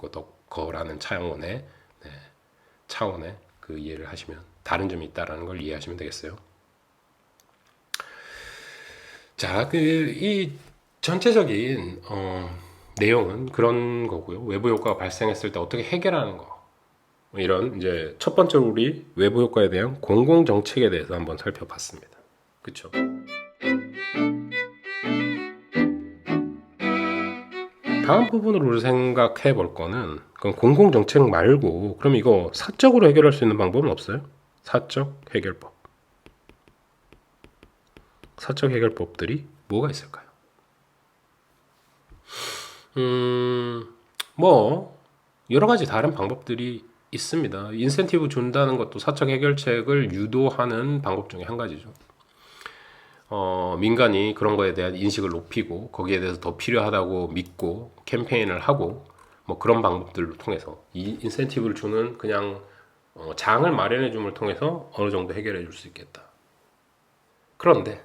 거라는 차원의 그 이해를 하시면 다른 점이 있다라는 걸 이해하시면 되겠어요. 자, 이 전체적인 내용은 그런 거고요. 외부 효과가 발생했을 때 어떻게 해결하는 거. 이런 이제 첫 번째로 우리 외부 효과에 대한 공공 정책에 대해서 한번 살펴봤습니다. 그렇죠? 다음 부분으로 우리 생각해 볼 거는 그건 공공 정책 말고 그럼 이거 사적으로 해결할 수 있는 방법은 없어요? 사적 해결법. 사적 해결법들이 뭐가 있을까요? 뭐 여러 가지 다른 방법들이 있습니다. 인센티브 준다는 것도 사적 해결책을 유도하는 방법 중에 한 가지죠. 민간이 그런 거에 대한 인식을 높이고 거기에 대해서 더 필요하다고 믿고 캠페인을 하고 뭐 그런 방법들을 통해서 이 인센티브를 주는 그냥 장을 마련해 줌을 통해서 어느 정도 해결해 줄 수 있겠다. 그런데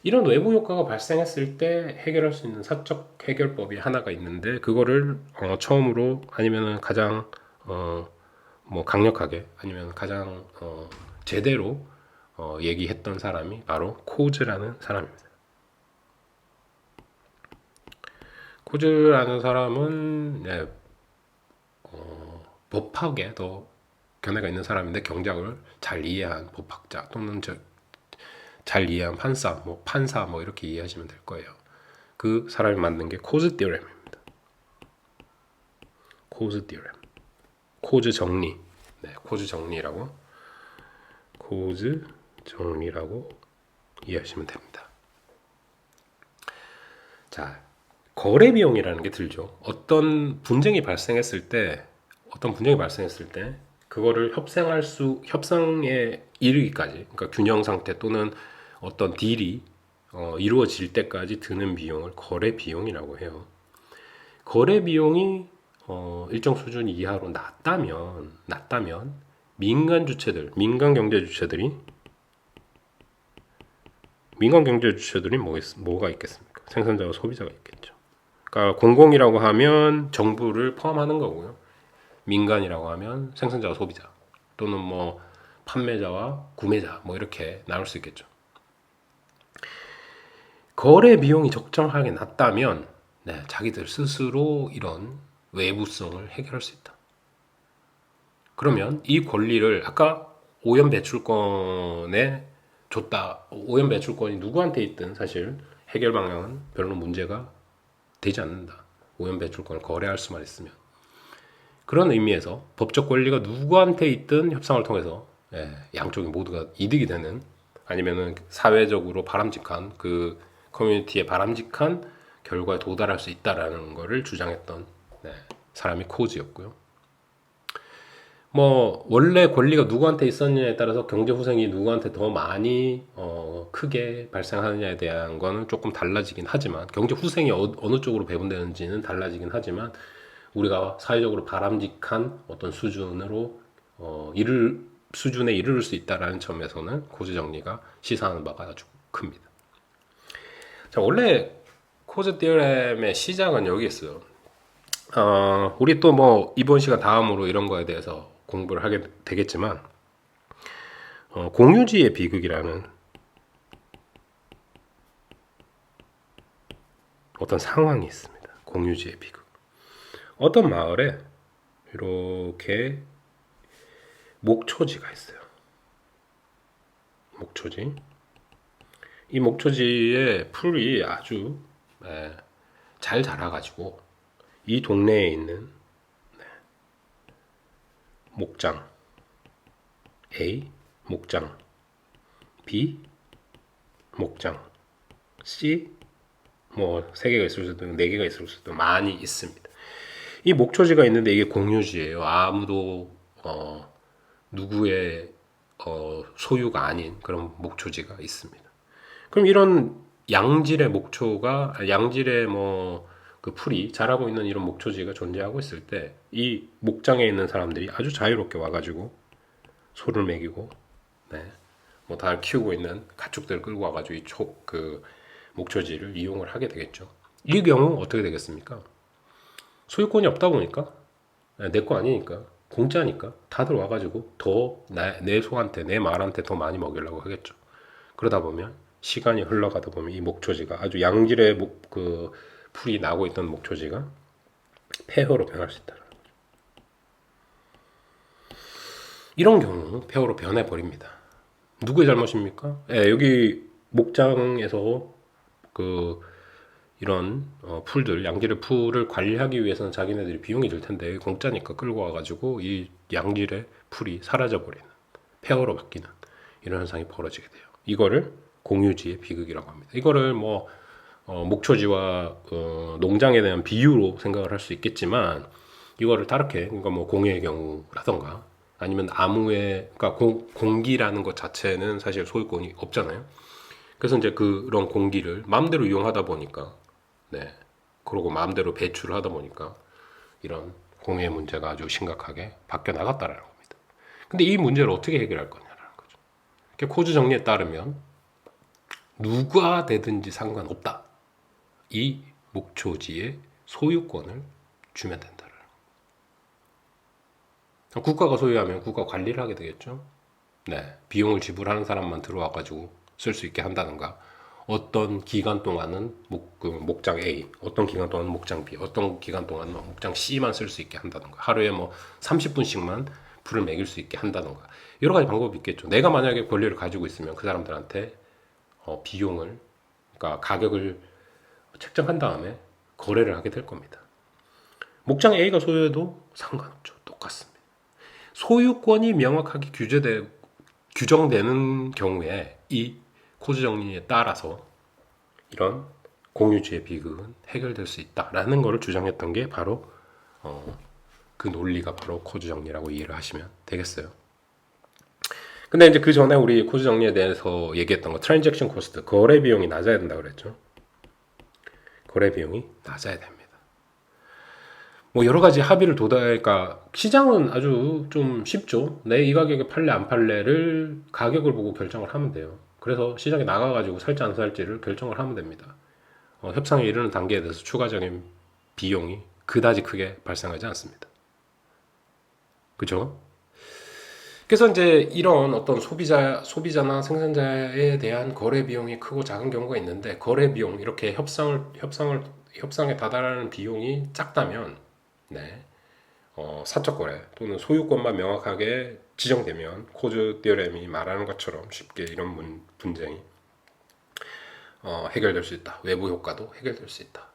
이런 외부 효과가 발생했을 때 해결할 수 있는 사적 해결법이 하나가 있는데 그거를 처음으로 아니면은 가장 뭐 강력하게 아니면 가장 제대로 얘기했던 사람이 바로 코즈라는 사람입니다. 코즈라는 사람은 법학에 더 견해가 있는 사람인데 경작을 잘 이해한 법학자 또는 잘 이해한 판사 뭐 이렇게 이해하시면 될 거예요. 그 사람이 만든 게 코즈 디어렘입니다. 코즈 디어렘. 코즈 정리. 네, 코즈 정리라고 이해하시면 됩니다. 자, 거래 비용이라는 게 들죠. 어떤 분쟁이 발생했을 때 그거를 협상에 이르기까지, 그러니까 균형 상태 또는 어떤 딜이 이루어질 때까지 드는 비용을 거래 비용이라고 해요. 거래 비용이 일정 수준 이하로 낮다면 민간 경제 주체들이 뭐가 있겠습니까? 생산자와 소비자가 있겠죠. 그러니까 공공이라고 하면 정부를 포함하는 거고요. 민간이라고 하면 생산자와 소비자 또는 뭐 판매자와 구매자 뭐 이렇게 나눌 수 있겠죠. 거래 비용이 적정하게 낮다면 자기들 스스로 이런 외부성을 해결할 수 있다. 그러면 이 권리를 아까 오염 배출권에 줬다. 오염 배출권이 누구한테 있든 사실 해결 방향은 별로 문제가 되지 않는다. 오염 배출권을 거래할 수만 있으면. 그런 의미에서 법적 권리가 누구한테 있든 협상을 통해서 양쪽이 모두가 이득이 되는, 아니면은 사회적으로 바람직한, 그 커뮤니티에 바람직한 결과에 도달할 수 있다라는 것을 주장했던 사람이 코즈였고요. 뭐 원래 권리가 누구한테 있었느냐에 따라서 경제 후생이 누구한테 더 많이 크게 발생하느냐에 대한 거는 조금 달라지긴 하지만, 경제 후생이 어느 쪽으로 배분되는지는 달라지긴 하지만, 우리가 사회적으로 바람직한 어떤 수준에 이를 수 있다라는 점에서는 코즈 정리가 시사하는 바가 아주 큽니다. 자, 원래 코즈 디어렘의 시작은 여기 있어요. 우리 또 뭐 이번 시간 다음으로 이런 거에 대해서 공부를 하게 되겠지만, 공유지의 비극이라는 어떤 상황이 있습니다. 공유지의 비극. 어떤 마을에 이렇게 목초지가 있어요. 목초지. 이 목초지에 풀이 아주 잘 자라가지고 이 동네에 있는 목장 A, 목장 B, 목장 C, 뭐 3개가 있을 수도 있고 4개가 있을 수도 많이 있습니다. 이 목초지가 있는데 이게 공유지예요. 아무도 누구의 소유가 아닌 그런 목초지가 있습니다. 그럼 이런 양질의 그 풀이 자라고 있는 이런 목초지가 존재하고 있을 때, 이 목장에 있는 사람들이 아주 자유롭게 와가지고 소를 먹이고, 뭐 다 키우고 있는 가축들을 끌고 와가지고 그 목초지를 이용을 하게 되겠죠. 이 경우 어떻게 되겠습니까? 소유권이 없다 보니까, 내 거 아니니까, 공짜니까 다들 와가지고 더 내 소한테, 내 말한테 더 많이 먹이려고 하겠죠. 그러다 보면 시간이 흘러가다 보면 이 목초지가, 아주 양질의 그 풀이 나고 있던 목초지가 폐허로 변할 수 있다는 거죠. 이런 경우 폐허로 변해버립니다. 누구의 잘못입니까? 여기 목장에서 이런 풀들, 양질의 풀을 관리하기 위해서는 자기네들이 비용이 들 텐데 공짜니까 끌고 와가지고 이 양질의 풀이 사라져버리는, 폐허로 바뀌는 이런 현상이 벌어지게 돼요. 이거를 공유지의 비극이라고 합니다. 이거를 뭐 목초지와 농장에 대한 비유로 생각을 할 수 있겠지만, 이거를 다르게, 그러니까 뭐 공해의 경우라던가 아니면 그러니까 공기라는 것 자체는 사실 소유권이 없잖아요. 그래서 이제 그런 공기를 마음대로 이용하다 보니까, 그러고 마음대로 배출을 하다 보니까 이런 공해 문제가 아주 심각하게 바뀌어 나갔다라는 겁니다. 근데 이 문제를 어떻게 해결할 거냐라는 거죠. 코즈 정리에 따르면 누가 되든지 상관없다. 이 목초지의 소유권을 주면 된다. 국가가 소유하면 국가 관리를 하게 되겠죠. 비용을 지불하는 사람만 들어와가지고 쓸 수 있게 한다든가, 어떤 기간 동안은 목장 A, 어떤 기간 동안은 목장 B, 어떤 기간 동안은 목장 C만 쓸 수 있게 한다든가, 하루에 뭐 30분씩만 불을 먹일 수 있게 한다든가, 여러 가지 방법이 있겠죠. 내가 만약에 권리를 가지고 있으면 그 사람들한테 비용을, 그러니까 가격을 책정한 다음에 거래를 하게 될 겁니다. 목장 A가 소유해도 상관없죠. 똑같습니다. 소유권이 명확하게 규정되는 경우에 이 코즈 정리에 따라서 이런 공유주의 비극은 해결될 수 있다라는 것을 주장했던 게 바로 그 논리가 바로 코즈 정리라고 이해를 하시면 되겠어요. 근데 이제 그 전에 우리 코즈 정리에 대해서 얘기했던 거 트랜잭션 코스트, 거래 비용이 낮아야 된다고 그랬죠. 거래 비용이 낮아야 됩니다. 뭐 여러 가지 합의를 도달하니까 시장은 아주 좀 쉽죠. 내 이 가격에 팔래 안 팔래를 가격을 보고 결정을 하면 돼요. 그래서 시장에 나가가지고 살지 안 살지를 결정을 하면 됩니다. 협상에 이르는 단계에 대해서 추가적인 비용이 그다지 크게 발생하지 않습니다. 그죠? 그래서 이제 이런 어떤 소비자나 생산자에 대한 거래 비용이 크고 작은 경우가 있는데 거래 비용 이렇게 협상에 다다르는 비용이 작다면 네. 사적 거래 또는 소유권만 명확하게 지정되면 코즈 디어렘이 말하는 것처럼 쉽게 이런 분쟁이 해결될 수 있다. 외부 효과도 해결될 수 있다.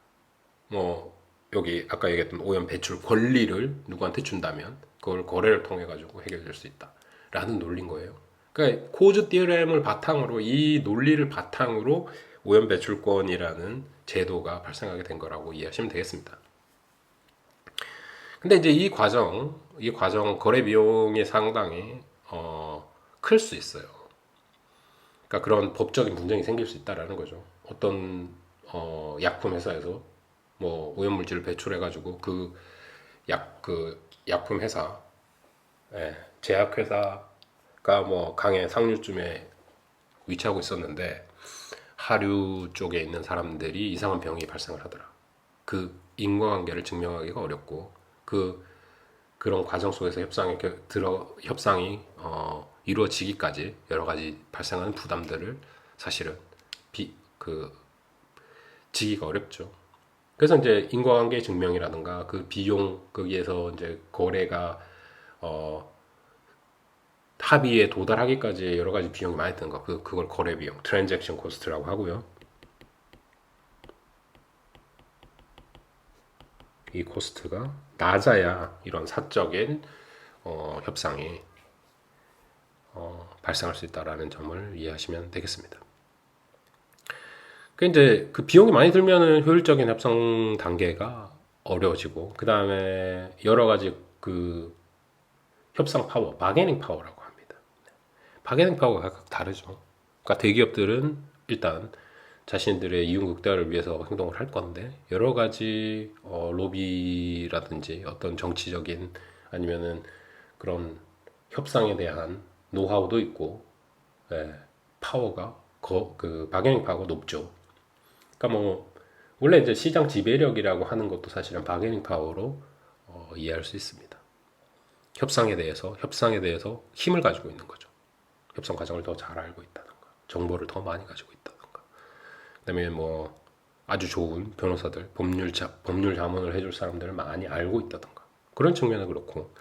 뭐 여기 아까 얘기했던 오염 배출 권리를 누구한테 준다면 그걸 거래를 통해 가지고 해결될 수 있다라는 논리인 거예요. 그러니까 코즈 디어렘을 바탕으로 이 논리를 바탕으로 오염 배출권이라는 제도가 발생하게 된 거라고 이해하시면 되겠습니다. 근데 이제 이 과정 거래 비용이 상당히 클 수 있어요. 그러니까 그런 법적인 문제이 생길 수 있다라는 거죠. 어떤 약품 회사에서 뭐 오염 물질을 배출해 가지고 그 약품 회사, 제약 회사가 뭐 강의 상류쯤에 위치하고 있었는데 하류 쪽에 있는 사람들이 이상한 병이 발생을 하더라. 그 인과관계를 증명하기가 어렵고 그런 과정 속에서 협상이 이루어지기까지 여러 가지 발생하는 부담들을 사실은 지기가 어렵죠. 그래서 이제 인과관계 증명이라든가 그 비용 거기에서 이제 거래가 합의에 도달하기까지 여러 가지 비용이 많이 드는 거 그걸 거래 비용, 트랜잭션 코스트라고 하고요. 이 코스트가 낮아야 이런 사적인 협상이 발생할 수 있다라는 점을 이해하시면 되겠습니다. 그 이제 그 비용이 많이 들면은 효율적인 협상 단계가 어려워지고 그 다음에 여러 가지 그 협상 파워, 바게닝 파워라고 합니다. 바게닝 파워가 각각 다르죠. 그러니까 대기업들은 일단 자신들의 이윤 극대화를 위해서 행동을 할 건데 여러 가지 로비라든지 어떤 정치적인 아니면은 그런 협상에 대한 노하우도 있고 파워가 그 바게닝 파워가 높죠. 그러니까 뭐 원래 이제 시장 지배력이라고 하는 것도 사실은 바게닝 파워로 이해할 수 있습니다. 협상에 대해서 힘을 가지고 있는 거죠. 협상 과정을 더 잘 알고 있다든가 정보를 더 많이 가지고 있다든가 그다음에 뭐 아주 좋은 변호사들, 법률 자문을 해줄 사람들을 많이 알고 있다든가 그런 측면은 그렇고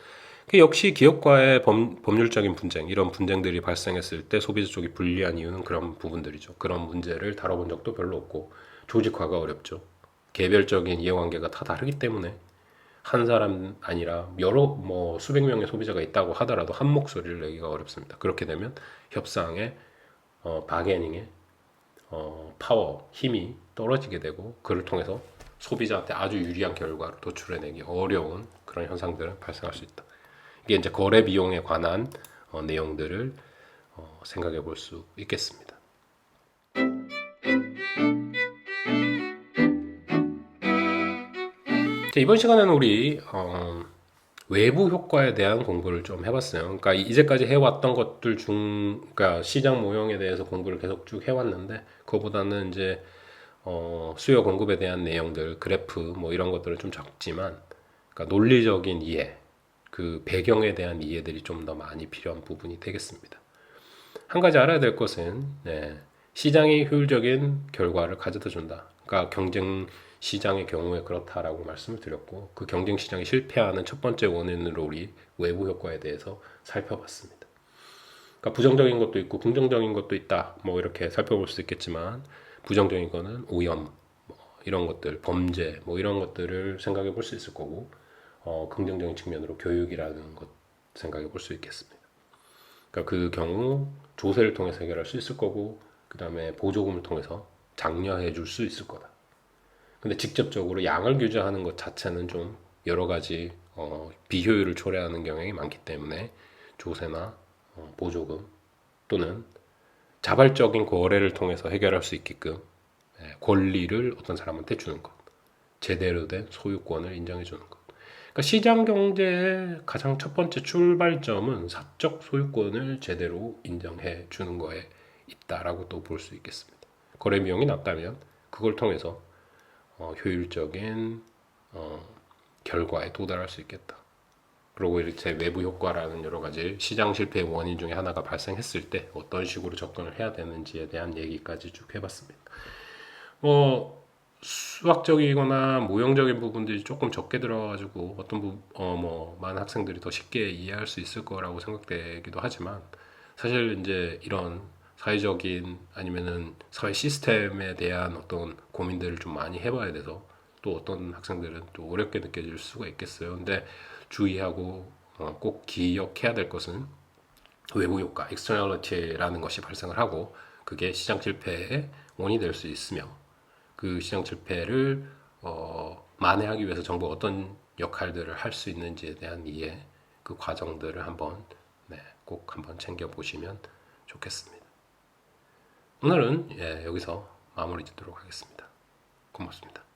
역시 기업과의 법률적인 분쟁 이런 분쟁들이 발생했을 때 소비자 쪽이 불리한 이유는 그런 부분들이죠. 그런 문제를 다뤄본 적도 별로 없고 조직화가 어렵죠. 개별적인 이해관계가 다 다르기 때문에 한 사람 아니라 여러 뭐 수백 명의 소비자가 있다고 하더라도 한 목소리를 내기가 어렵습니다. 그렇게 되면 협상의 바게닝의 파워, 힘이 떨어지게 되고 그를 통해서 소비자한테 아주 유리한 결과를 도출해내기 어려운 그런 현상들은 발생할 수 있다. 이게 이제 거래 비용에 관한 내용들을 생각해 볼 수 있겠습니다. 자, 이번 시간에는 우리 외부 효과에 대한 공부를 좀 해봤어요. 그러니까 이제까지 해왔던 것들 그러니까 시장 모형에 대해서 공부를 계속 쭉 해왔는데, 그거보다는 이제 수요 공급에 대한 내용들, 그래프 뭐 이런 것들은 좀 적지만, 그러니까 논리적인 이해, 그 배경에 대한 이해들이 좀 더 많이 필요한 부분이 되겠습니다. 한 가지 알아야 될 것은 시장이 효율적인 결과를 가져다 준다. 그러니까 경쟁 시장의 경우에 그렇다라고 말씀을 드렸고 그 경쟁 시장이 실패하는 첫 번째 원인으로 우리 외부 효과에 대해서 살펴봤습니다. 그러니까 부정적인 것도 있고 긍정적인 것도 있다. 뭐 이렇게 살펴볼 수 있겠지만 부정적인 거는 오염, 뭐 이런 것들, 범죄, 뭐 이런 것들을 생각해 볼 수 있을 거고 긍정적인 측면으로 교육이라는 것, 생각해 볼 수 있겠습니다. 그러니까 그 경우 조세를 통해서 해결할 수 있을 거고, 그 다음에 보조금을 통해서 장려해 줄 수 있을 거다. 근데 직접적으로 양을 규제하는 것 자체는 좀 여러 가지 비효율을 초래하는 경향이 많기 때문에 조세나 보조금 또는 자발적인 거래를 통해서 해결할 수 있게끔 권리를 어떤 사람한테 주는 것, 제대로 된 소유권을 인정해 주는 것. 그러니까 시장 경제의 가장 첫 번째 출발점은 사적 소유권을 제대로 인정해 주는 거에 있다라고 또 볼 수 있겠습니다. 거래 비용이 낮다면 그걸 통해서 효율적인 결과에 도달할 수 있겠다. 그리고 이렇게 외부 효과라는 여러 가지 시장 실패의 원인 중에 하나가 발생했을 때 어떤 식으로 접근을 해야 되는지에 대한 얘기까지 쭉 해봤습니다. 수학적이거나 모형적인 부분들이 조금 적게 들어가지고 많은 학생들이 더 쉽게 이해할 수 있을 거라고 생각되기도 하지만 사실 이제 이런 사회적인 아니면은 사회 시스템에 대한 어떤 고민들을 좀 많이 해봐야 돼서 또 어떤 학생들은 또 어렵게 느껴질 수가 있겠어요. 근데 주의하고 꼭 기억해야 될 것은 외부 효과, externality라는 것이 발생을 하고 그게 시장 실패의 원인이 될 수 있으며 그 시장 실패를 만회하기 위해서 정부가 어떤 역할들을 할 수 있는지에 대한 이해, 그 과정들을 한번 꼭 한번 챙겨 보시면 좋겠습니다. 오늘은 여기서 마무리 짓도록 하겠습니다. 고맙습니다.